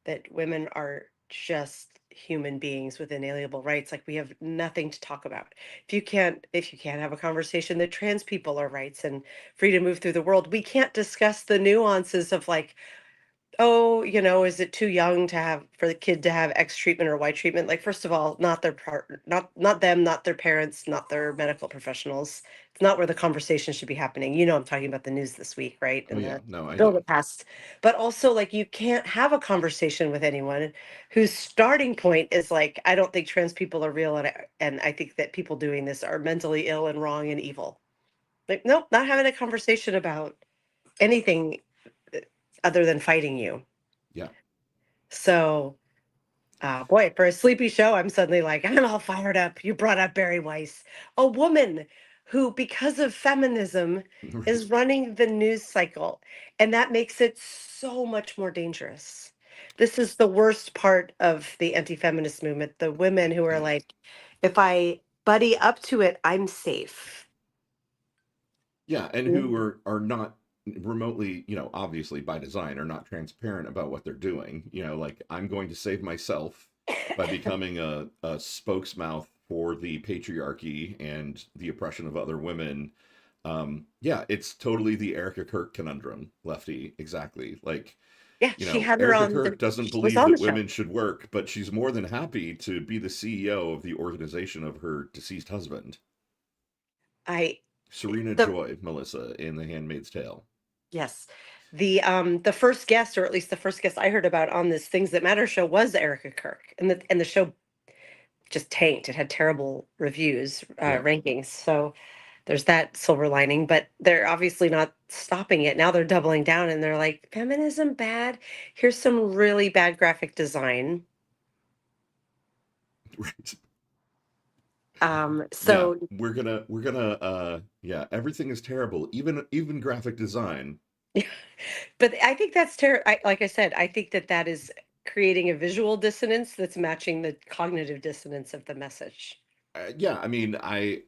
B: that women are just human beings with inalienable rights, like we have nothing to talk about. If you can't have a conversation that trans people are rights and free to move through the world, we can't discuss the nuances of like, oh, is it too young to have for the kid to have X treatment or Y treatment? Like, first of all, not their part, not them, not their parents, not their medical professionals. It's not where the conversation should be happening. I'm talking about the news this week, right?
A: Oh
B: And
A: yeah.
B: the
A: No, I
B: bill
A: do.
B: that passed. But also, like, you can't have a conversation with anyone whose starting point is like, I don't think trans people are real, and I think that people doing this are mentally ill and wrong and evil. Like, nope, not having a conversation about anything uh, other than fighting you.
A: Yeah.
B: So, boy, for a sleepy show, I'm suddenly like, I'm all fired up. You brought up Barry Weiss, a woman who, because of feminism,
A: Right.
B: is running the news cycle. And that makes it so much more dangerous. This is the worst part of the anti feminist movement. The women who are
A: Yeah.
B: like, if I buddy up to it, I'm safe.
A: Yeah, and who
B: Mhm.
A: are not remotely, obviously by design, are not transparent about what they're doing. Like I'm going to save myself by becoming a spokesmouth for the patriarchy and the oppression of other women. Yeah, it's totally the Erica Kirk conundrum, Lefty. Exactly. Like,
B: Yeah, she had her
A: Erica
B: on
A: Kirk doesn't
B: she was
A: believe
B: on the
A: that
B: show.
A: women should work, but she's more than happy to be the CEO of the organization of her deceased husband.
B: I
A: Serena
B: the
A: Joy, Melissa, in The Handmaid's Tale.
B: Yes. The first guest, or at least the first guest I heard about on this Things That Matter show was Erica Kirk. And the show just tanked. It had terrible reviews,
A: Yeah.
B: rankings. So there's that silver lining, but they're obviously not stopping it. Now they're doubling down and they're like, feminism bad. Here's some really bad graphic design.
A: Right. Yeah,
B: So,
A: we're gonna yeah, everything is terrible, even graphic design.
B: but I think that's like I said, I think that that is creating a visual dissonance that's matching the cognitive dissonance of the message.
A: Yeah, I mean, I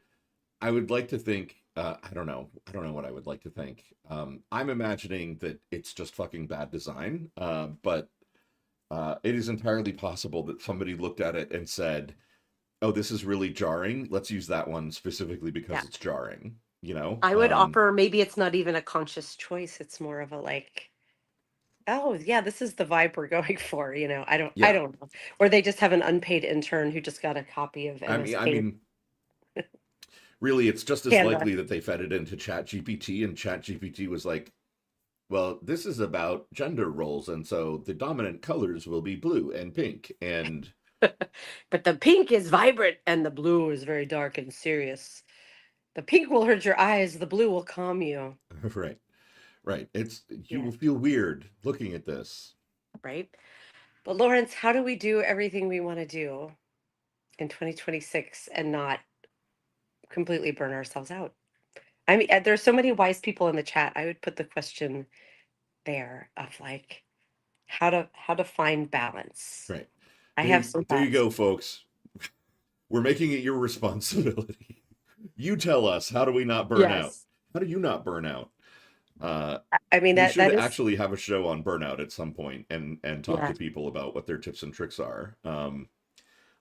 A: would like to think, I don't know what I would like to think. I'm imagining that it's just fucking bad design, but it is entirely possible that somebody looked at it and said, "Oh, this is really jarring. Let's use that one specifically because
B: Yeah.
A: it's jarring." You know?
B: I would offer maybe it's not even a conscious choice. It's more of a like, oh yeah, this is the vibe we're going for, you know. I
A: Yeah.
B: don't know. Or they just have an unpaid intern who just got a copy of
A: I
B: MS-Paint.
A: mean, really, it's just as
B: Canva.
A: likely that they fed it into ChatGPT, and ChatGPT was like, "Well, this is about gender roles, and so the dominant colors will be blue and pink." And
B: But the pink is vibrant and the blue is very dark and serious. The pink will hurt your eyes, the blue will calm you.
A: right, right. It's you
B: Yeah,
A: will feel weird looking at this.
B: right? But Lawrence, how do we do everything we want to do in 2026 and not completely burn ourselves out? I mean, there's so many wise people in the chat. I would put the question there of like how to find balance.
A: Right.
B: I have some
A: There you
B: thoughts.
A: go, folks. We're making it your responsibility. You tell us, how do we not burn out?
B: Yes.
A: How do you not burn out? Uh,
B: I mean
A: we
B: that
A: should
B: that is
A: actually have a show on burnout at some point and talk
B: yeah,
A: to people about what their tips and tricks are.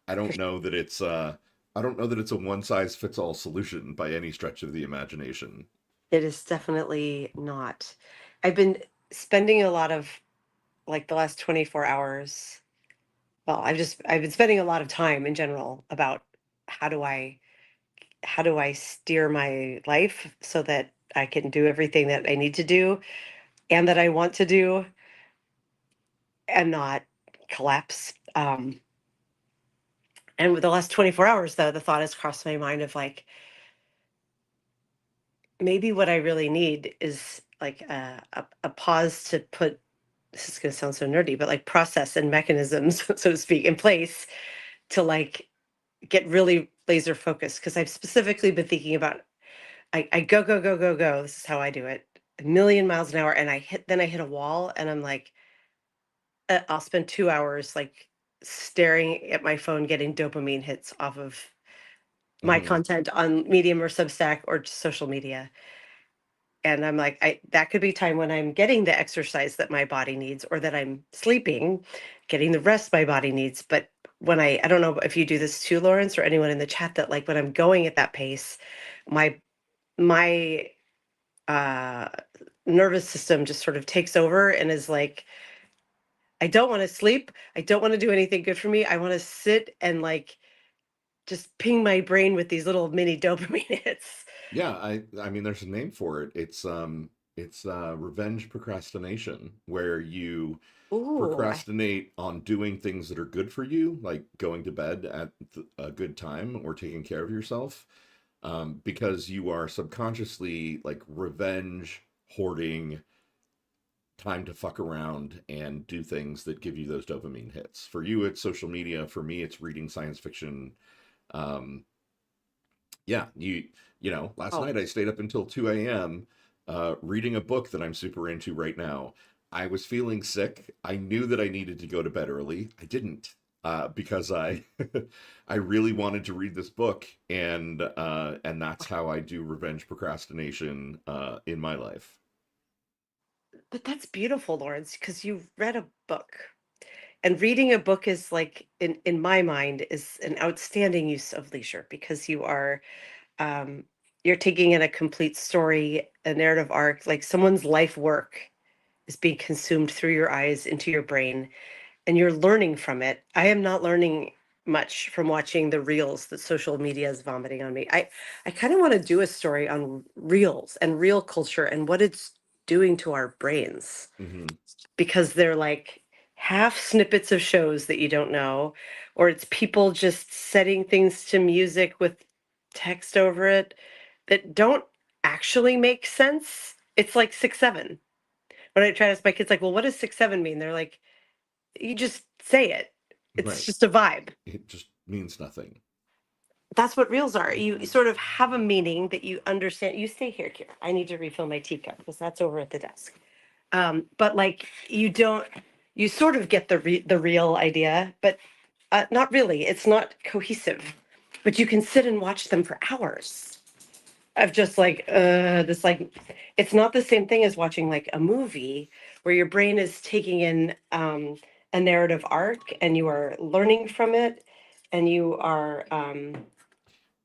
A: I
B: for
A: don't know that it's I don't know that it's a one size fits all solution by any stretch of the imagination.
B: It is definitely not. I've been spending a lot of like the last 24 hours. Well, I've been spending a lot of time in general about how do I how do I steer my life so that I can do everything that I need to do and that I want to do and not collapse. And with the last 24 hours though, the thought has crossed my mind of like maybe what I really need is like a pause to put this is going to sound so nerdy, but like process and mechanisms, so to speak, in place to like get really laser focused. Because I've specifically been thinking about I go, go, go, go, go. This is how I do it. A million miles an hour. And I hit a wall and I'm like, I'll spend 2 hours like staring at my phone, getting dopamine hits off of my
A: Hmm.
B: content on Medium or Substack or just social media. And I'm like, that could be time when I'm getting the exercise that my body needs or that I'm sleeping, getting the rest my body needs. But when I don't know if you do this too, Lawrence, or anyone in the chat, that like when I'm going at that pace, my my uh nervous system just sort of takes over and is like, I don't want to sleep. I don't want to do anything good for me. I want to sit and like just ping my brain with these little mini dopamine hits.
A: Yeah, I mean there's a name for it. It's revenge procrastination, where you
B: Ooh,
A: procrastinate on doing things that are good for you, like going to bed at a good time or taking care of yourself, because you are subconsciously like revenge hoarding time to fuck around and do things that give you those dopamine hits. For you, it's social media. For me, it's reading science fiction. Um, yeah, you know, last
B: oh,
A: night I stayed up until 2 a.m. Reading a book that I'm super into right now. I was feeling sick. I knew that I needed to go to bed early. I didn't because I I really wanted to read this book, and that's how I do revenge procrastination in my life.
B: but that's beautiful, Lawrence, because you've read a book. And reading a book is like in my mind is an outstanding use of leisure because um you're taking in a complete story, a narrative arc, like someone's life work is being consumed through your eyes into your brain and you're learning from it. I am not learning much from watching the reels that social media is vomiting on me. I kind of want to do a story on reels and real culture and what it's doing to our brains
A: Hmm.
B: because they're like half snippets of shows that you don't know, or it's people just setting things to music with text over it that don't actually make sense. It's like 6-7. When I try to ask my kids, like, well, what does 6-7 mean? They're like, you just say it. It's
A: Right.
B: just a vibe.
A: It just means nothing.
B: That's what reels are. You sort of have a meaning that you understand. You stay here, Kira. I need to refill my teacup because that's over at the desk. But like you don't, you sort of get the real idea, but not really. It's not cohesive. But you can sit and watch them for hours of just like this like it's not the same thing as watching like a movie where your brain is taking in a narrative arc and you are learning from it and you are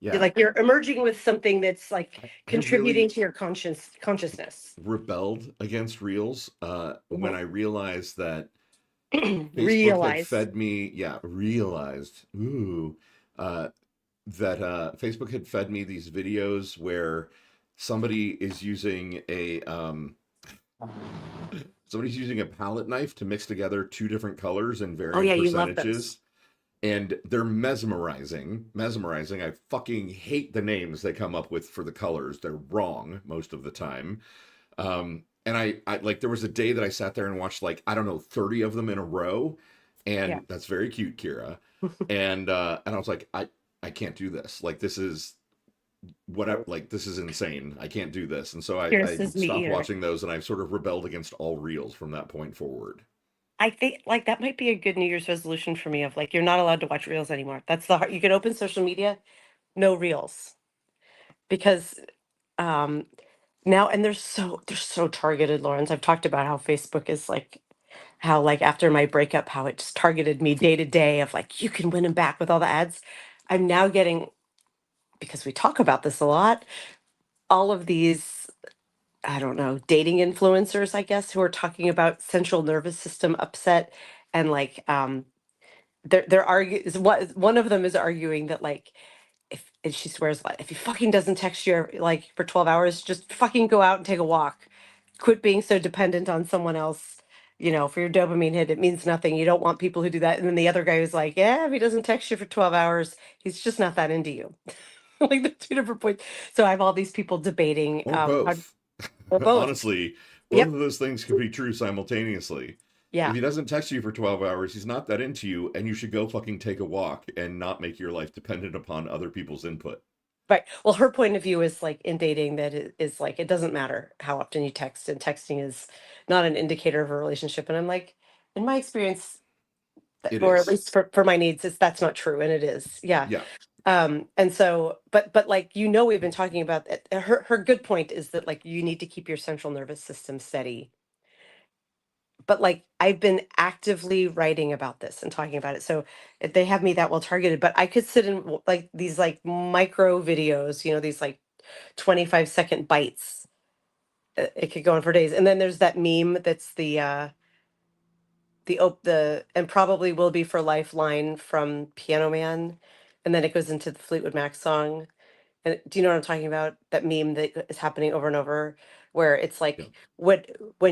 A: Yeah,
B: like you're emerging with something that's like
A: I
B: contributing
A: really
B: to your consciousness.
A: rebelled against Reels when I realized that Facebook had
B: Realize.
A: fed me, yeah, realized, ooh, uh, that Facebook had fed me these videos where somebody is using a somebody's using a palette knife to mix together two different colors in
B: Oh
A: varying
B: yeah, you love those.
A: percentages, and they're mesmerizing. I fucking hate the names they come up with for the colors. They're wrong most of the time. And I like there was a day that I sat there and watched like I don't know 30 of them in a row,
B: Yeah.
A: and that's very cute, Kira. And I was like I can't do this. Like this is whatever. Like this is insane. I can't do this. And so
B: Kira
A: I
B: says me
A: stopped
B: either.
A: watching those, and I've sort of rebelled against all reels from that point forward.
B: I think like that might be a good New Year's resolution for me of like you're not allowed to watch reels anymore. That's the hard, you can open social media, no reels. Because um now and they're so targeted, Lawrence. I've talked about how Facebook is like how like after my breakup, how it just targeted me day to day of like you can win them back with all the ads. I'm now getting because we talk about this a lot, all of these I don't know, dating influencers, I guess, who are talking about central nervous system upset and like they're arguing what one of them is arguing that like if and she swears like if he fucking doesn't text you like for 12 hours, just fucking go out and take a walk. Quit being so dependent on someone else. You know, for your dopamine hit, it means nothing. You don't want people who do that. And then the other guy was like, yeah, if he doesn't text you for 12 hours, he's just not that into you. Like the two different points. So I have all these people debating
A: Or
B: how
A: both.
B: or both.
A: Honestly, both
B: Yep.
A: of those things could be true simultaneously. If
B: Yeah.
A: he doesn't text you for 12 hours, he's not that into you, and you should go fucking take a walk and not make your life dependent upon other people's input.
B: Right. Well, her point of view is like in dating that it is like it doesn't matter how often you text, and texting is not an indicator of a relationship. And I'm like, in my experience,
A: It
B: or at
A: is.
B: least for my needs, it's that's not true, and it is. Yeah.
A: Yeah,
B: And so, but like we've been talking about it. Her good point is that like you need to keep your central nervous system steady. But like I've been actively writing about this and talking about it. So they have me that well targeted, but I could sit in like these like micro videos, you know, these like 25-second bites. It could go on for days. And then there's that meme that's the and probably will be for Lifeline from Piano Man. And then it goes into the Fleetwood Mac song. And do you know what I'm talking about? That meme that is happening over and over, where it's
A: yeah.
B: like when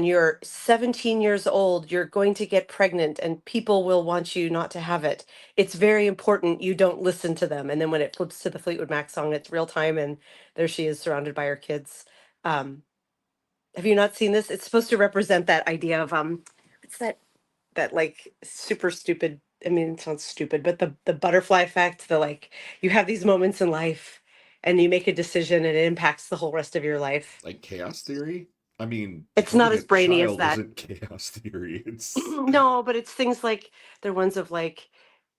B: you're 17 years old, you're going to get pregnant and people will want you not to have it. It's very important you don't listen to them. And then when it flips to the Fleetwood Mac song, it's real time and there she is surrounded by her kids. Um, have you not seen this? It's supposed to represent that idea of what's that like super stupid, I mean it sounds stupid, but the butterfly effect, the like you have these moments in life and you make a decision and it impacts the whole rest of your life.
A: Like chaos theory? I mean,
B: It's not
A: having a
B: as brainy as
A: child
B: that.
A: isn't chaos theory. It's
B: No, but it's things like they're ones of like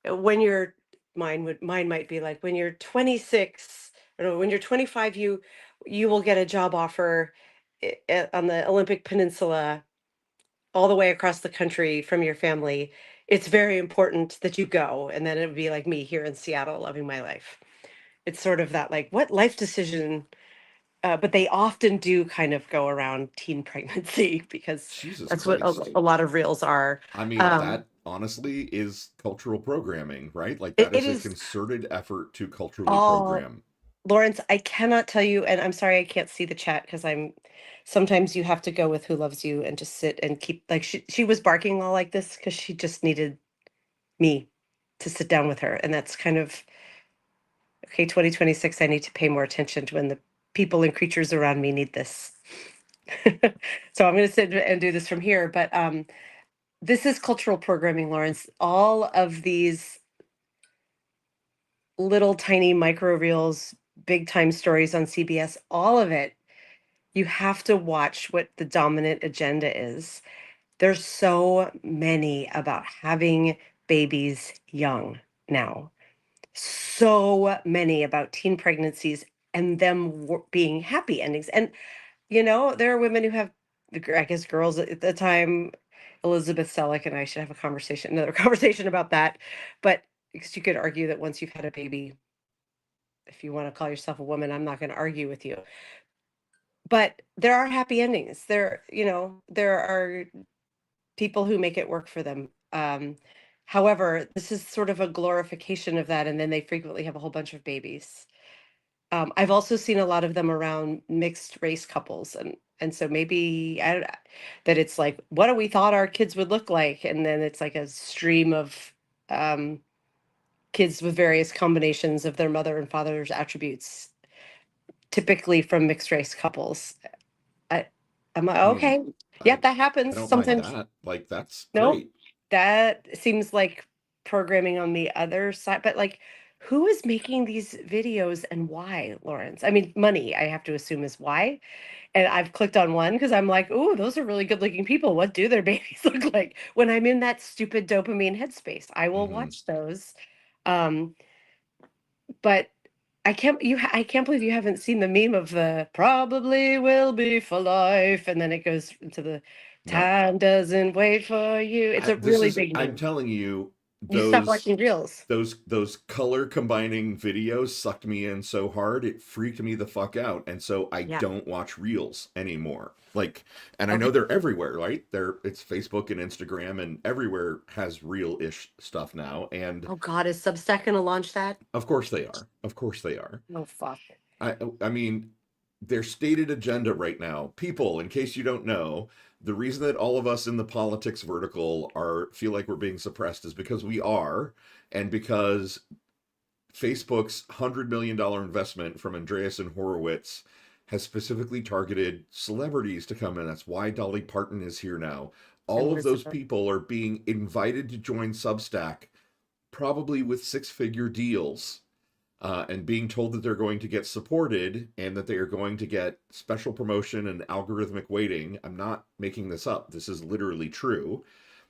B: when you're mine might be like when you're 26 or no, when you're 25 you will get a job offer on the Olympic Peninsula all the way across the country from your family. It's very important that you go. And then it would be like me here in Seattle loving my life. It's sort of that like what life decision, but they often do kind of go around teen pregnancy because
A: Jesus
B: that's what
A: Christ.
B: a lot of reels are.
A: I mean,
B: Um,
A: that honestly is cultural programming, right? Like
B: it,
A: that
B: it
A: is a
B: is
A: concerted effort to culturally
B: all
A: program.
B: Lawrence, I cannot tell you, and I'm sorry I can't see the chat because I'm sometimes you have to go with who loves you and just sit and keep like she was barking all like this because she just needed me to sit down with her. And that's kind of okay, 2026, I need to pay more attention to when the people and creatures around me need this. So I'm going to sit and do this from here. But this is cultural programming, Lawrence. All of these little tiny micro reels, big time stories on CBS, all of it. You have to watch what the dominant agenda is. There's so many about having babies young now. So many about teen pregnancies and them being happy endings. And there are women who have, I guess, girls at the time. Elizabeth Selleck and I should have another conversation about that. But because you could argue that once you've had a baby, if you want to call yourself a woman, I'm not going to argue with you. But there are happy endings. There are people who make it work for them. However, this is sort of a glorification of that, and then they frequently have a whole bunch of babies. I've also seen a lot of them around mixed race couples, and so maybe I don't know, that it's like, what do we thought our kids would look like, and then it's like a stream of um, kids with various combinations of their mother and father's attributes, typically from mixed race couples. I, I'm like,
A: I mean,
B: okay,
A: I
B: yep, that
A: I
B: happens
A: don't mind
B: sometimes.
A: that. Like, that's
B: Nope,
A: great.
B: that seems like programming on the other side. But like, who is making these videos and why, Lawrence? I mean, money, I have to assume is why. And I've clicked on one because I'm like, oh, those are really good looking people. What do their babies look like? When I'm in that stupid dopamine headspace, I will
A: Hmm.
B: watch those. Um, but I can't believe you haven't seen the meme of the probably will be for life, and then it goes into the
A: No.
B: time doesn't wait for you. It's a really big
A: I'm
B: meme.
A: telling you,
B: You stop
A: those
B: watching reels.
A: those color combining videos sucked me in so hard it freaked me the fuck out, and so I
B: Yeah.
A: don't watch reels anymore. Like, and I know
B: Okay.
A: they're everywhere, right? It's Facebook and Instagram, and everywhere has real-ish stuff now, and
B: Oh God, is Substack gonna launch that?
A: of course they are. Of course they are.
B: Oh fuck.
A: I mean, their stated agenda right now, people, in case you don't know, the reason that all of us in the politics vertical are feel like we're being suppressed is because we are, and because Facebook's $100 million investment from Andreessen Horowitz has specifically targeted celebrities to come in. That's why Dolly Parton is here now. All of those
B: Elizabeth.
A: people are being invited to join Substack, probably with six-figure deals, and being told that they're going to get supported and that they are going to get special promotion and algorithmic weighting. I'm not making this up. This is literally true.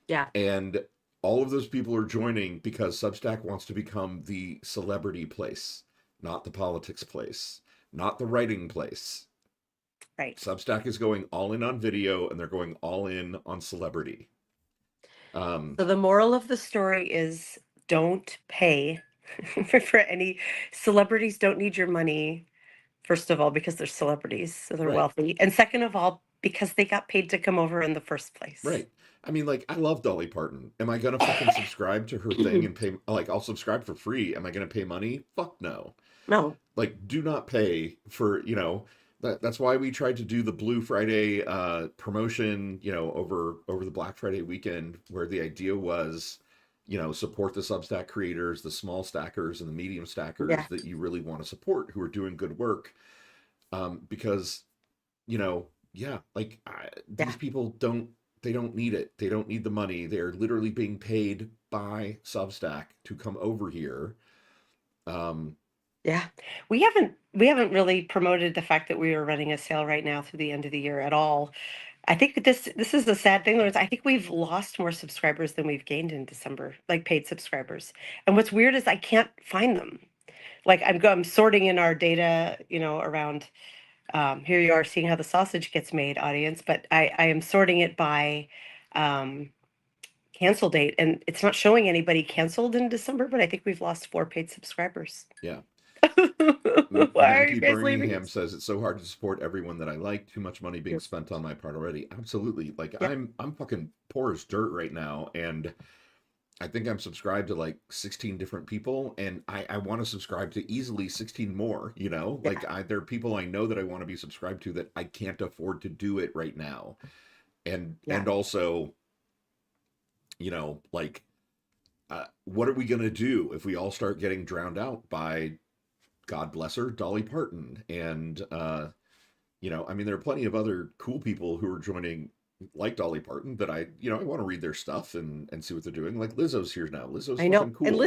B: Yeah.
A: And all of those people are joining because Substack wants to become the celebrity place, not the politics place, not the writing place.
B: Right.
A: Substack is going all in on video and they're going all in on celebrity. Um,
B: So the moral of the story is don't pay for any celebrities don't need your money. First of all, because they're celebrities, so they're
A: right,
B: wealthy. And second of all, because they got paid to come over in the first place.
A: right. I mean, like, I love Dolly Parton. Am I gonna fucking subscribe to her thing and pay? Like, I'll subscribe for free. Am I gonna pay money? Fuck no.
B: No.
A: Like, do not pay for, that's why we tried to do the Blue Friday promotion, over the Black Friday weekend, where the idea was, support the Substack creators, the small stackers and the medium
B: Yeah.
A: stackers that you really want to support who are doing good work. Because, yeah, like, these
B: Yeah.
A: people they don't need it. They don't need the money. They're literally being paid by Substack to come over here. Um,
B: Yeah. We haven't really promoted the fact that we are running a sale right now through the end of the year at all. I think this is the sad thing, Lawrence. I think we've lost more subscribers than we've gained in December, like paid subscribers. And what's weird is I can't find them. Like I'm sorting in our data, around here you are seeing how the sausage gets made, audience, but I am sorting it by um cancel date, and it's not showing anybody canceled in December, but I think we've lost 4 paid subscribers.
A: yeah.
B: Why are you
A: Maggie
B: guys leaving
A: Birmingham
B: us?
A: says it's so hard to support everyone that I like. Too much money being
B: Yep.
A: spent on my part already. Absolutely. Like,
B: Yep.
A: I'm fucking poor as dirt right now, and I think I'm subscribed to like 16 different people, and I want to subscribe to easily 16 more.
B: Yeah.
A: There are people I know that I want to be subscribed to that I can't afford to do it right now,
B: Yeah.
A: and also, like, what are we gonna do if we all start getting drowned out by, God bless her, Dolly Parton? And I mean, there are plenty of other cool people who are joining like Dolly Parton that I want to read their stuff and see what they're doing. Like Lizzo's here now. Lizzo's
B: I know.
A: fucking
B: And
A: cool.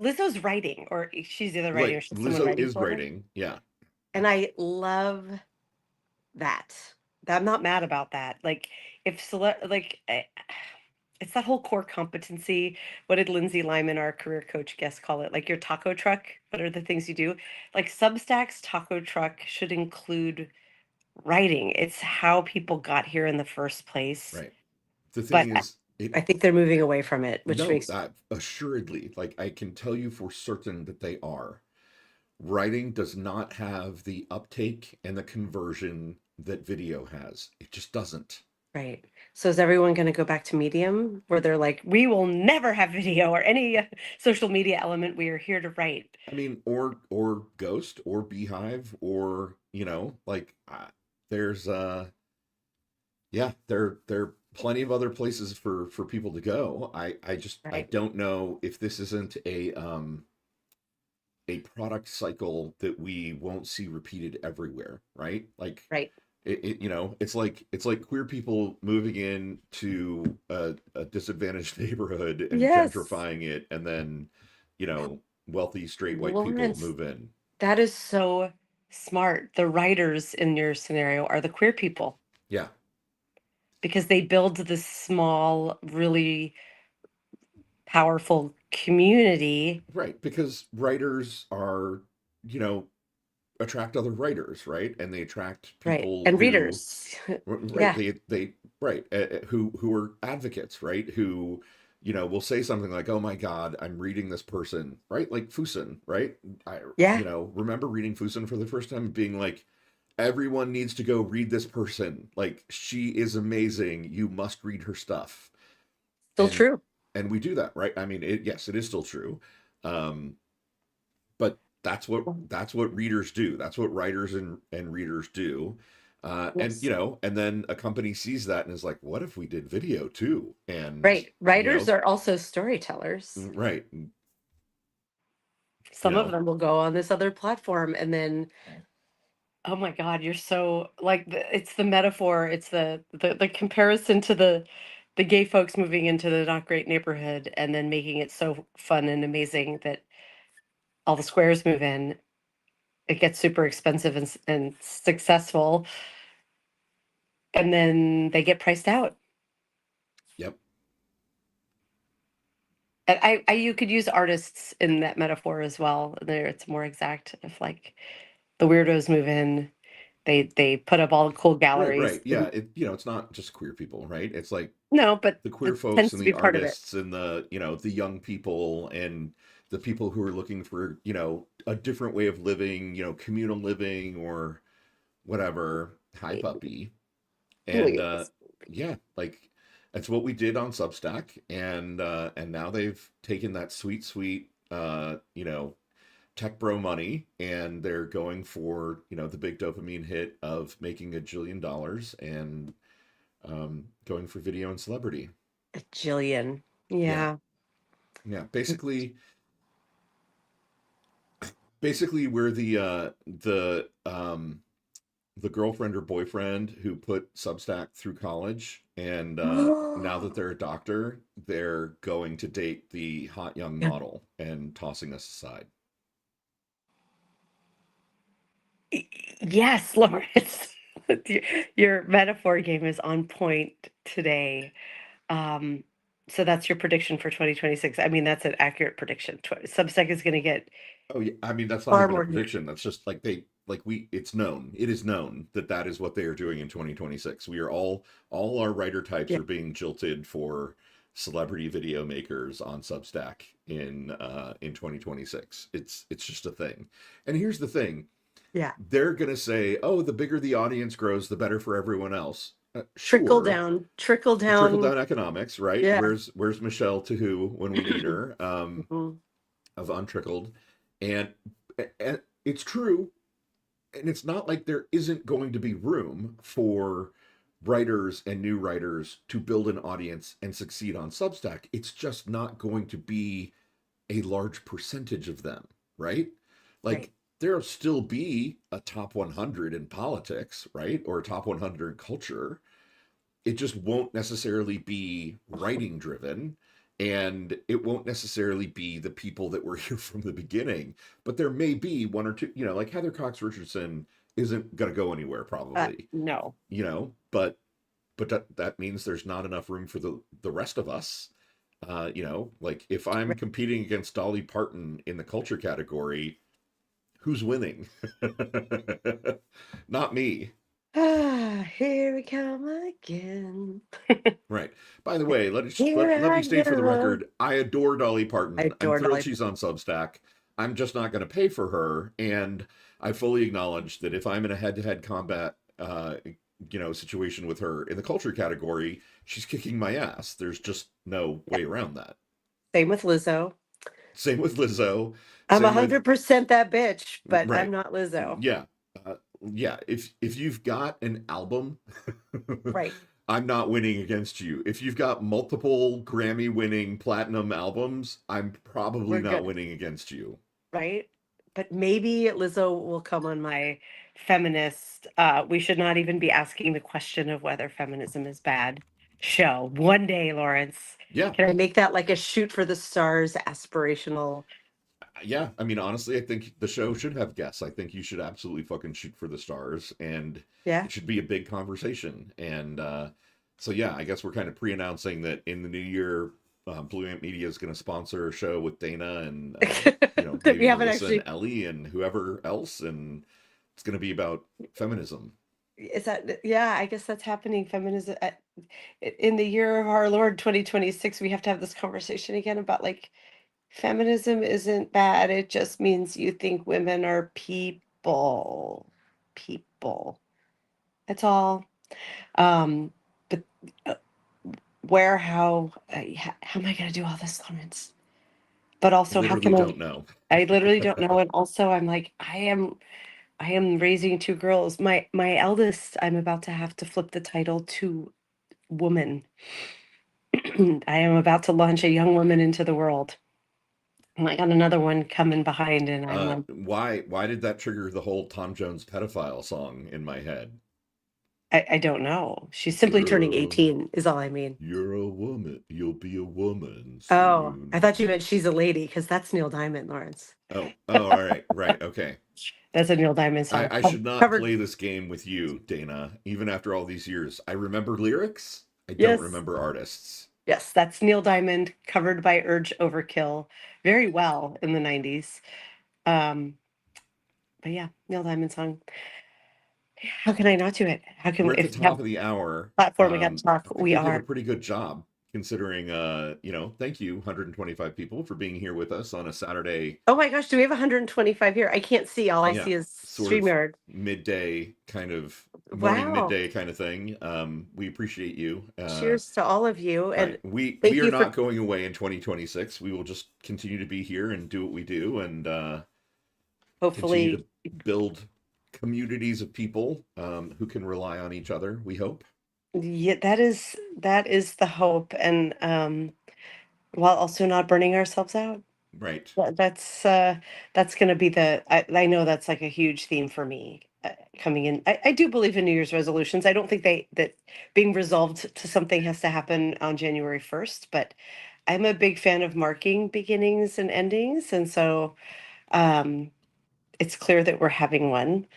B: Lizzo's writing, or she's either writing or
A: Like
B: someone
A: Lizzo
B: writing
A: is
B: for her.
A: writing. Yeah.
B: And I love that. I'm not mad about that. Like if it's that whole core competency. What did Lindsay Lyman, our career coach guest, call it? Like your taco truck. What are the things you do? Like Substack's taco truck should include writing. It's how people got here in the first place.
A: Right. The
B: But
A: thing is, it
B: I think they're moving away from it, which
A: no,
B: makes
A: assuredly, like I can tell you for certain that they are. Writing does not have the uptake and the conversion that video has. It just doesn't.
B: right. So is everyone going to go back to Medium, where they're like, we will never have video or any social media element. We are here to write.
A: I mean, or Ghost or Beehive or like there's yeah, there are plenty of other places for people to go. I
B: Right.
A: don't know if this isn't a product cycle that we won't see repeated everywhere, right? Like
B: Right.
A: it's like queer people moving in to a disadvantaged neighborhood and
B: Yes.
A: gentrifying it, and then wealthy straight white people
B: Lawrence,
A: move in.
B: that is so smart. The writers in your scenario are the queer people
A: Yeah,
B: because they build this small, really powerful community.
A: right. Because writers are, you know, attract other writers, right? And they attract
B: Right.
A: people
B: And
A: who,
B: readers.
A: right?
B: Yeah.
A: They right, who are advocates, right? Who will say something like, "Oh my God, I'm reading this person," right? Like Fusen, right? I
B: Yeah.
A: remember reading Fusen for the first time, and being like, "Everyone needs to go read this person. Like she is amazing. You must read her stuff."
B: Still
A: And
B: true.
A: we do that, right? I mean, yes, it is still true. Um, but that's what readers do. That's what writers and readers do. And
B: Yes.
A: and then a company sees that and is like, what if we did video too? And
B: Right. Writers are also storytellers.
A: right, you
B: Some of
A: know,
B: them will go on this other platform and then, oh my God, you're so like it's the metaphor, it's the comparison to the gay folks moving into the not great neighborhood and then making it so fun and amazing that all the squares move in. It gets super expensive and successful, and then they get priced out.
A: yep,
B: And you could use artists in that metaphor as well. There, it's more exact. If like the weirdos move in, they put up all the cool
A: right,
B: galleries.
A: yeah. It's not just queer people, right? It's like
B: No, but
A: the queer
B: that
A: folks
B: tends
A: and
B: to
A: the
B: be part of it.
A: artists and the young people and the people who are looking for a different way of living, communal living or whatever. Hi, puppy. And
B: Yes.
A: yeah, like that's what we did on Substack, and now they've taken that sweet tech bro money, and they're going for the big dopamine hit of making $1 jillion and going for video and celebrity.
B: A jillion.
A: Yeah,
B: Yeah.
A: yeah. Basically, we're the girlfriend or boyfriend who put Substack through college, and now that they're a doctor, they're going to date the hot young
B: Yeah.
A: model and tossing us aside.
B: Yes, Lawrence. Your your metaphor game is on point today. Um, so that's your prediction for 2026. I mean, that's an accurate prediction. Substack is going to get
A: Oh yeah, I mean that's not
B: far
A: even a
B: more.
A: prediction. That's just like it's known. It is known that that is what they are doing in 2026. We are all our writer types
B: Yeah.
A: are being jilted for celebrity video makers on Substack in 2026. It's just a thing. And here's the thing.
B: Yeah.
A: They're going to say, "Oh, the bigger the audience grows, the better for everyone else."
B: Trickle
A: Sure.
B: down, trickle
A: Trickle
B: down.
A: down economics, right?
B: Yeah.
A: Where's Michelle to who when we need her?
B: Mhm.
A: Of Untrickled. And it's true, and it's not like there isn't going to be room for writers and new writers to build an audience and succeed on Substack. It's just not going to be a large percentage of them, right?
B: Right.
A: Like there'll still be a top 100 in politics, right? Or a top 100 in culture, it just won't necessarily be writing driven, and it won't necessarily be the people that were here from the beginning, but there may be one or two, like Heather Cox Richardson isn't going to go anywhere probably,
B: No.
A: but that means there's not enough room for the rest of us. Like if I'm competing against Dolly Parton in the culture category, who's winning? Not me.
B: Ah, here we come again.
A: Right. By the way,
B: Here
A: let me
B: I
A: state for the
B: go.
A: record, I adore Dolly
B: I
A: Parton. I'm
B: adore
A: thrilled
B: Dolly.
A: she's on Substack. I'm just not going to pay for her, and I fully acknowledge that if I'm in a head-to-head combat, situation with her in the culture category, she's kicking my ass. There's just no way around that.
B: Same with Lizzo.
A: Same with Lizzo.
B: I'm
A: Same with
B: 100% that bitch, but I'm
A: right.
B: not Lizzo.
A: Yeah. Yeah. If you've got an album,
B: Right.
A: I'm not winning against you. If you've got multiple Grammy winning platinum albums, I'm probably
B: We're
A: not
B: good.
A: winning against you.
B: Right. But maybe Lizzo will come on my feminist. We should not even be asking the question of whether feminism is bad show. One day, Lawrence.
A: Yeah.
B: Can I make that like a shoot for the stars aspirational?
A: Yeah. I mean, honestly, I think the show should have guests. I think you should absolutely fucking shoot for the stars, and
B: Yeah.
A: it should be a big conversation. And so, yeah, I guess we're kind of pre announcing that in the new year, Blue Ant Media is going to sponsor a show with Dana and,
B: That we
A: maybe
B: haven't
A: Melissa and
B: actually.
A: Ellie and whoever else. And it's going to be about feminism.
B: Is that, yeah, I guess that's happening. Feminism in the year of our Lord 2026, we have to have this conversation again about like feminism isn't bad. It just means you think women are people. People. That's all. Um, but where, how am I going to do all this, Lawrence? But
A: I
B: also, how
A: literally
B: can
A: don't know.
B: I literally don't know. And also, I'm like, I am raising two girls. My eldest, I'm about to have to flip the title to woman. I am about to launch a young woman into the world. And I got another one coming behind, and I'm like,
A: Why did that trigger the whole Tom Jones pedophile song in my head?
B: I don't know. She's simply turning
A: Girl,
B: 18, is all I mean.
A: you're a woman. You'll be a woman
B: Oh, I
A: soon.
B: thought you meant she's a lady, because that's Neil Diamond, Lawrence.
A: Oh, all right, right, okay.
B: That's a Neil Diamond song.
A: I should not
B: Covered.
A: play this game with you, Dana, even after all these years. I remember lyrics. I don't
B: Yes.
A: remember artists.
B: Yes, that's Neil Diamond, covered by Urge Overkill very well in the 90s. Um, but yeah, Neil Diamond song. How can I not do it? How can
A: We're
B: we,
A: at the
B: if we have
A: top of the hour.
B: platform we got to talk,
A: I think
B: we
A: we did a
B: are.
A: pretty good job considering, thank you, 125 people for being here with us on a Saturday.
B: Oh my gosh, do we have 125 here? I can't see. All I
A: Yeah,
B: see is
A: sort of
B: StreamYard.
A: midday kind of morning
B: Wow.
A: midday kind of thing. We appreciate you.
B: Cheers to all of you.
A: Right.
B: And
A: We
B: thank
A: are
B: you for
A: not going away in 2026. We will just continue to be here and do what we do, and continue
B: hopefully.
A: to build communities of people who can rely on each other, we hope.
B: Yeah, that is the hope. And while also not burning ourselves out.
A: Right.
B: That's going to be I know that's like a huge theme for me coming in. I do believe in New Year's resolutions. I don't think that being resolved to something has to happen on January 1st, but I'm a big fan of marking beginnings and endings. And so um, it's clear that we're having one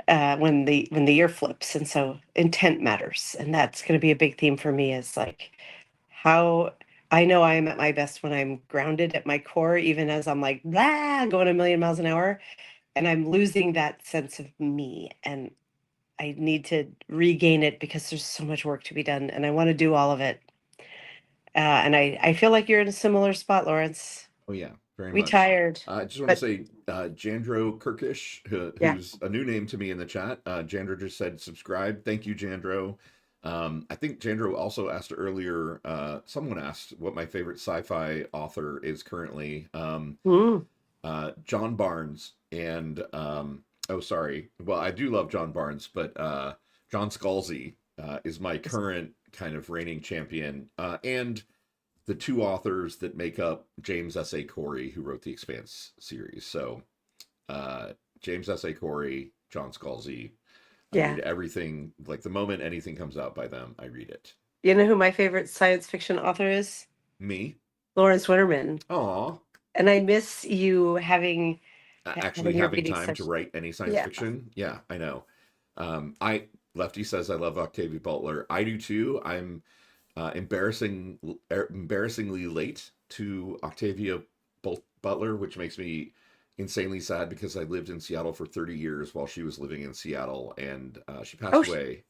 B: when the year flips. And so intent matters. And that's going to be a big theme for me is like how I know I am at my best when I'm grounded at my core, even as I'm like, blah, going a million miles an hour, and I'm losing that sense of me. And I need to regain it because there's so much work to be done, and I want to do all of it. And I feel like you're in a similar spot, Lawrence.
A: Oh yeah, very
B: We
A: much.
B: tired,
A: I just want to
B: but
A: say, Jandro Kirkish,
B: yeah.
A: who's a new name to me in the chat. Jandro just said subscribe. Thank you, Jandro. I think Jandro also asked earlier. Someone asked what my favorite sci-fi author is currently.
B: Mm.
A: John Barnes and oh, sorry. Well, I do love John Barnes, but John Scalzi is my current kind of reigning champion, and the two authors that make up James S. A. Corey, who wrote the Expanse series. So James S. A. Corey, John Scalzi, I
B: Yeah.
A: read everything, like the moment anything comes out by them, I read it.
B: You know who my favorite science fiction author is?
A: Me?
B: Lawrence Winterman.
A: Aw.
B: And I miss you having
A: Actually
B: having your
A: having
B: reading
A: time to
B: session.
A: write any science
B: Yeah.
A: fiction. Yeah, I know. I Lefty says I love Octavia Butler. I do too. I'm embarrassingly late to Octavia Butler, which makes me insanely sad because I lived in Seattle for 30 years while she was living in Seattle, and she
B: Oh,
A: passed away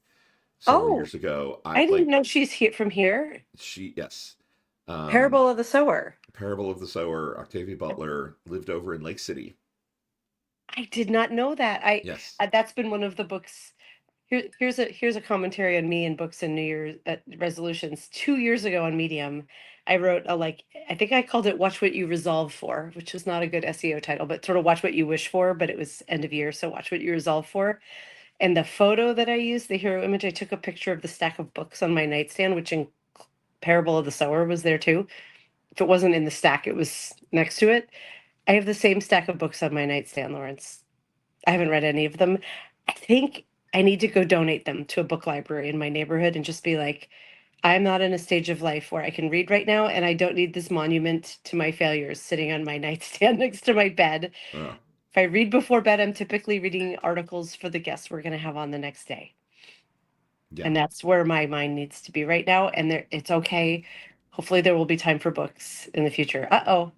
A: several
B: oh,
A: years ago. I
B: I didn't
A: like
B: know she's here from here.
A: she yes. Um,
B: Parable of the Sower.
A: Parable of the Sower, Octavia Butler lived over in Lake City.
B: I did not know that. I
A: Yes.
B: That's been one of the books. Here's a commentary on me and books and New Year's resolutions. 2 years ago on Medium, I wrote a like I think I called it "Watch What You Resolve For," which was not a good SEO title, but sort of "Watch What You Wish For," but it was end of year, so "Watch What You Resolve For." And the photo that I used, the hero image, I took a picture of the stack of books on my nightstand, which in Parable of the Sower was there too. If it wasn't in the stack, it was next to it. I have the same stack of books on my nightstand, Lawrence. I haven't read any of them. I think I need to go donate them to a book library in my neighborhood and just be like, I'm not in a stage of life where I can read right now, and I don't need this monument to my failures sitting on my nightstand next to my bed.
A: Uh,
B: If I read before bed, I'm typically reading articles for the guests we're going to have on the next day.
A: yeah.
B: And that's where my mind needs to be right now. And it's okay. Hopefully, there will be time for books in the future. Uh-oh.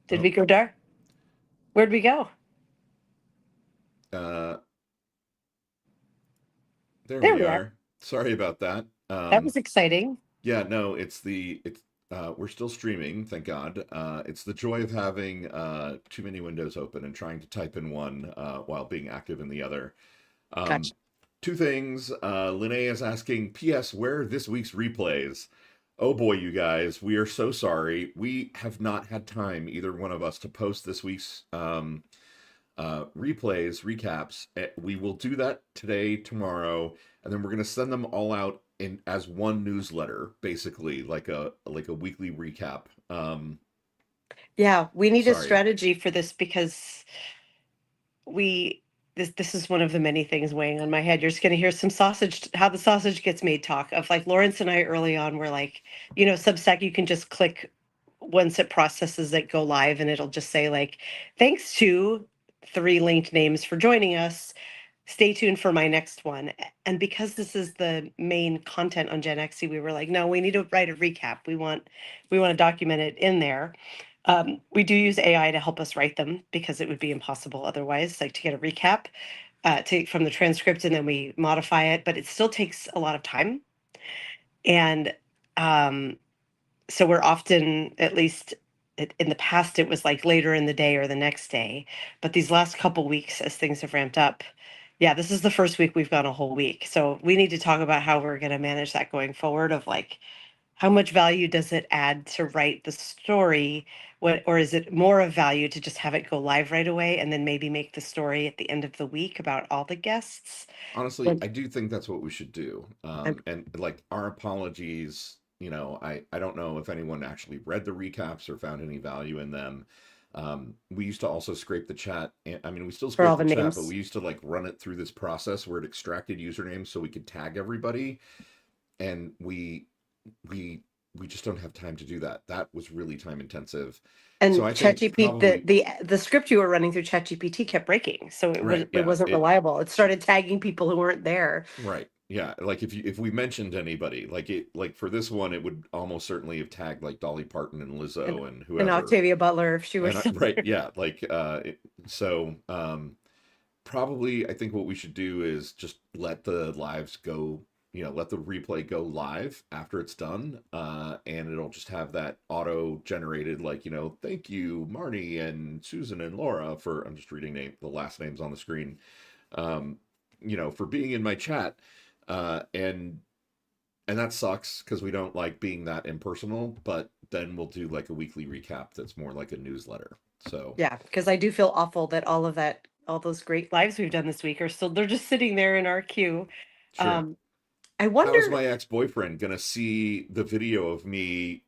B: Did
A: Oh,
B: we go dark? Where'd we go?
A: uh, there
B: There
A: we
B: we are.
A: are. Sorry about that.
B: That was exciting.
A: Yeah, no, it's we're still streaming, thank God. It's the joy of having too many windows open and trying to type in one while being active in the other.
B: Gotcha.
A: Um, Two things. Linnea is asking, P.S. Where are this week's replays? Oh boy, you guys, we are so sorry. We have not had time, either one of us, to post this week's replays, recaps. We will do that today, tomorrow, and then we're going to send them all out in as one newsletter, basically like a weekly recap.
B: Yeah, we need a
A: Sorry.
B: strategy for this because we this is one of the many things weighing on my head. You're just going to hear some sausage, how the sausage gets made talk of like Lawrence and I early on were like, Substack, you can just click once it processes it, go live, and it'll just say like, thanks to three linked names for joining us. Stay tuned for my next one. And because this is the main content on Gen XC, we were like, no, we need to write a recap. We want to document it in there. We do use AI to help us write them because it would be impossible otherwise, like to get a recap from the transcript and then we modify it, but it still takes a lot of time. And um, so we're often, at least in the past, it was like later in the day or the next day. But these last couple weeks, as things have ramped up, yeah, this is the first week we've gone a whole week. So we need to talk about how we're going to manage that going forward of like, how much value does it add to write the story? Or is it more of value to just have it go live right away and then maybe make the story at the end of the week about all the guests?
A: Honestly,
B: Like,
A: I do think that's what we should do.
B: I'm
A: And like our apologies, I don't know if anyone actually read the recaps or found any value in them. We used to also scrape the chat. I mean, we still
B: for all
A: scrape
B: the
A: the chat, but
B: names.
A: we used to like run it through this process where it extracted usernames so we could tag everybody. And we just don't have time to do that. That was really time intensive. So
B: And
A: I think
B: ChatGPT,
A: probably
B: the script you were running through ChatGPT kept breaking, so
A: right,
B: it
A: yeah,
B: wasn't reliable. It started tagging people who weren't there.
A: right. Yeah, like if we mentioned anybody, like for this one it would almost certainly have tagged like Dolly Parton and
B: And
A: Lizzo and
B: and
A: whoever.
B: Octavia Butler, if she were
A: And
B: still
A: right,
B: there.
A: yeah, like so probably I think what we should do is just let the lives go, let the replay go live after it's done, and it'll just have that auto generated, like, thank you Marnie and Susan and Laura for, I'm just reading the last names on the screen, um, for being in my chat, and that sucks because we don't like being that impersonal, but then we'll do like a weekly recap that's more like a newsletter. So
B: Yeah, because I do feel awful that all those great lives we've done this week are still, they're just sitting there in our queue.
A: sure.
B: Um, I
A: How is
B: wonder,
A: my ex-boyfriend gonna see the video of me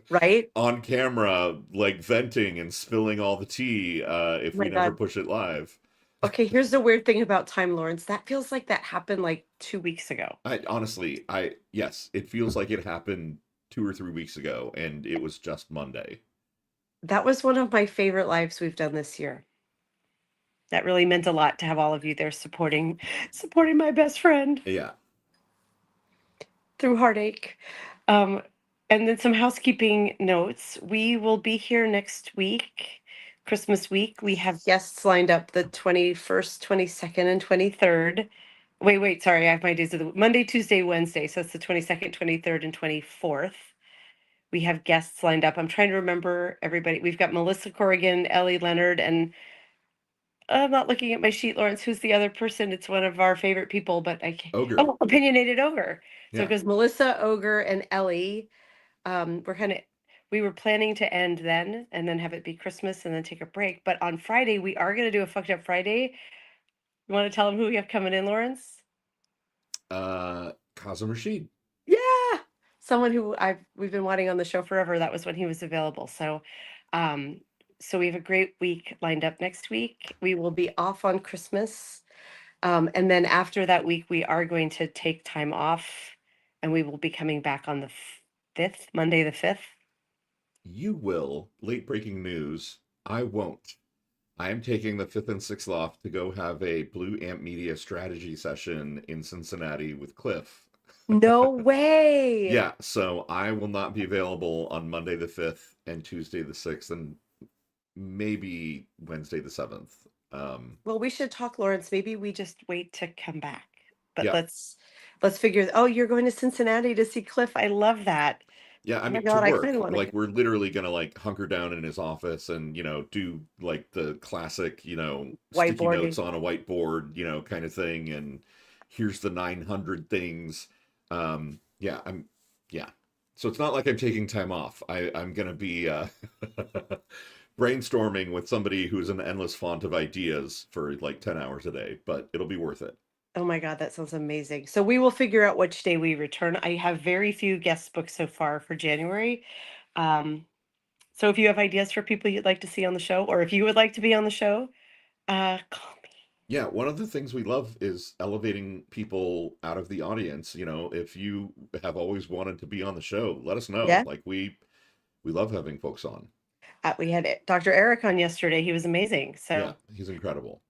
B: right?
A: on camera, like venting and spilling all the tea, if
B: Oh
A: we
B: my
A: never
B: God.
A: push it live?
B: Okay, here's the weird thing about time, Lawrence. That feels like that happened like 2 weeks ago.
A: I honestly, yes, it feels like it happened 2 or 3 weeks ago, and it was just Monday.
B: That was one of my favorite lives we've done this year. That really meant a lot to have all of you there supporting my best friend
A: Yeah.
B: through heartache. Um, and then some housekeeping notes. We will be here next week, Christmas week. We have guests lined up the 21st, 22nd, and 23rd. Wait, sorry. I have my days of the Monday, Tuesday, Wednesday. So it's the 22nd, 23rd, and 24th. We have guests lined up. I'm trying to remember everybody. We've got Melissa Corrigan, Ellie Leonard, and I'm not looking at my sheet, Lawrence. Who's the other person? It's one of our favorite people, but I can't.
A: Ogre.
B: Oh, Opinionated Ogre. So it
A: Yeah.
B: goes Melissa, Ogre, and Ellie. We were planning to end then and then have it be Christmas and then take a break. But on Friday, we are going to do a Fucked Up Friday. You want to tell them who we have coming in, Lawrence?
A: Kazim Rashid.
B: Yeah, someone who we've been wanting on the show forever. That was when he was available. Um, so we have a great week lined up next week. We will be off on Christmas. And then after that week, we are going to take time off and we will be coming back on the 5th, Monday the 5th.
A: You will. Late breaking news. I won't. I am taking the 5th and 6th off to go have a Blue Amp Media strategy session in Cincinnati with Cliff.
B: No way.
A: Yeah, so I will not be available on Monday the 5th and Tuesday the 6th and maybe Wednesday the 7th.
B: Well, we should talk, Lawrence. Maybe we just wait to come back. But
A: Yeah.
B: let's figure. Oh, you're going to Cincinnati to see Cliff. I love that.
A: Yeah, I
B: Oh my
A: mean, to
B: God, I
A: work,
B: kind of want to
A: like
B: go.
A: we're literally gonna like hunker down in his office and, do like the classic, sticky notes
B: Whiteboarding.
A: on a whiteboard, kind of thing. And here's the 900 things. Yeah, yeah. So it's not like I'm taking time off. I'm gonna be brainstorming with somebody who's an endless font of ideas for like 10 hours a day, but it'll be worth it.
B: Oh my God, that sounds amazing. So we will figure out which day we return. I have very few guest books so far for January. Um, so if you have ideas for people you'd like to see on the show, or if you would like to be on the show, call me.
A: Yeah, one of the things we love is elevating people out of the audience. If you have always wanted to be on the show, let us know.
B: Yeah.
A: Like we love having folks on.
B: We had Dr. Eric on yesterday. He was amazing.
A: Yeah,
B: So
A: he's incredible.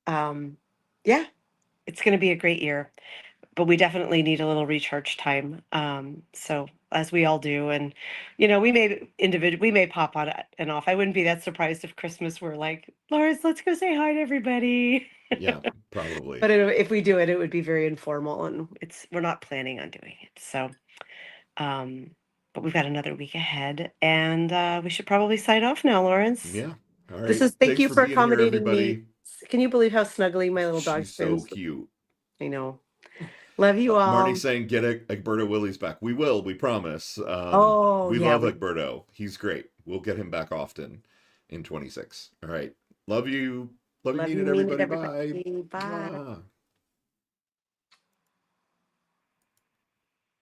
B: yeah, it's going to be a great year. But we definitely need a little recharge time. So as we all do, and we may pop on and off. I wouldn't be that surprised if Christmas were like, Lawrence, let's go say hi to everybody.
A: Yeah, probably.
B: But if we do it, it would be very informal, and we're not planning on doing it. So, but we've got another week ahead, and we should probably sign off now, Lawrence.
A: Yeah. All
B: This
A: right.
B: is thank
A: Thanks
B: you
A: for
B: for
A: being here,
B: accommodating me.
A: everybody.
B: Can you believe how snuggly my little dog
A: She's so
B: spins?
A: cute.
B: I know. Love you all.
A: Marnie's saying get Egberto Willies back. We will, we promise.
B: Oh,
A: We
B: yeah.
A: love Egberto. He's great. We'll get him back often in 26. All right. Love you. Love you, mean it, everybody. Bye.
B: Bye.
A: Mwah.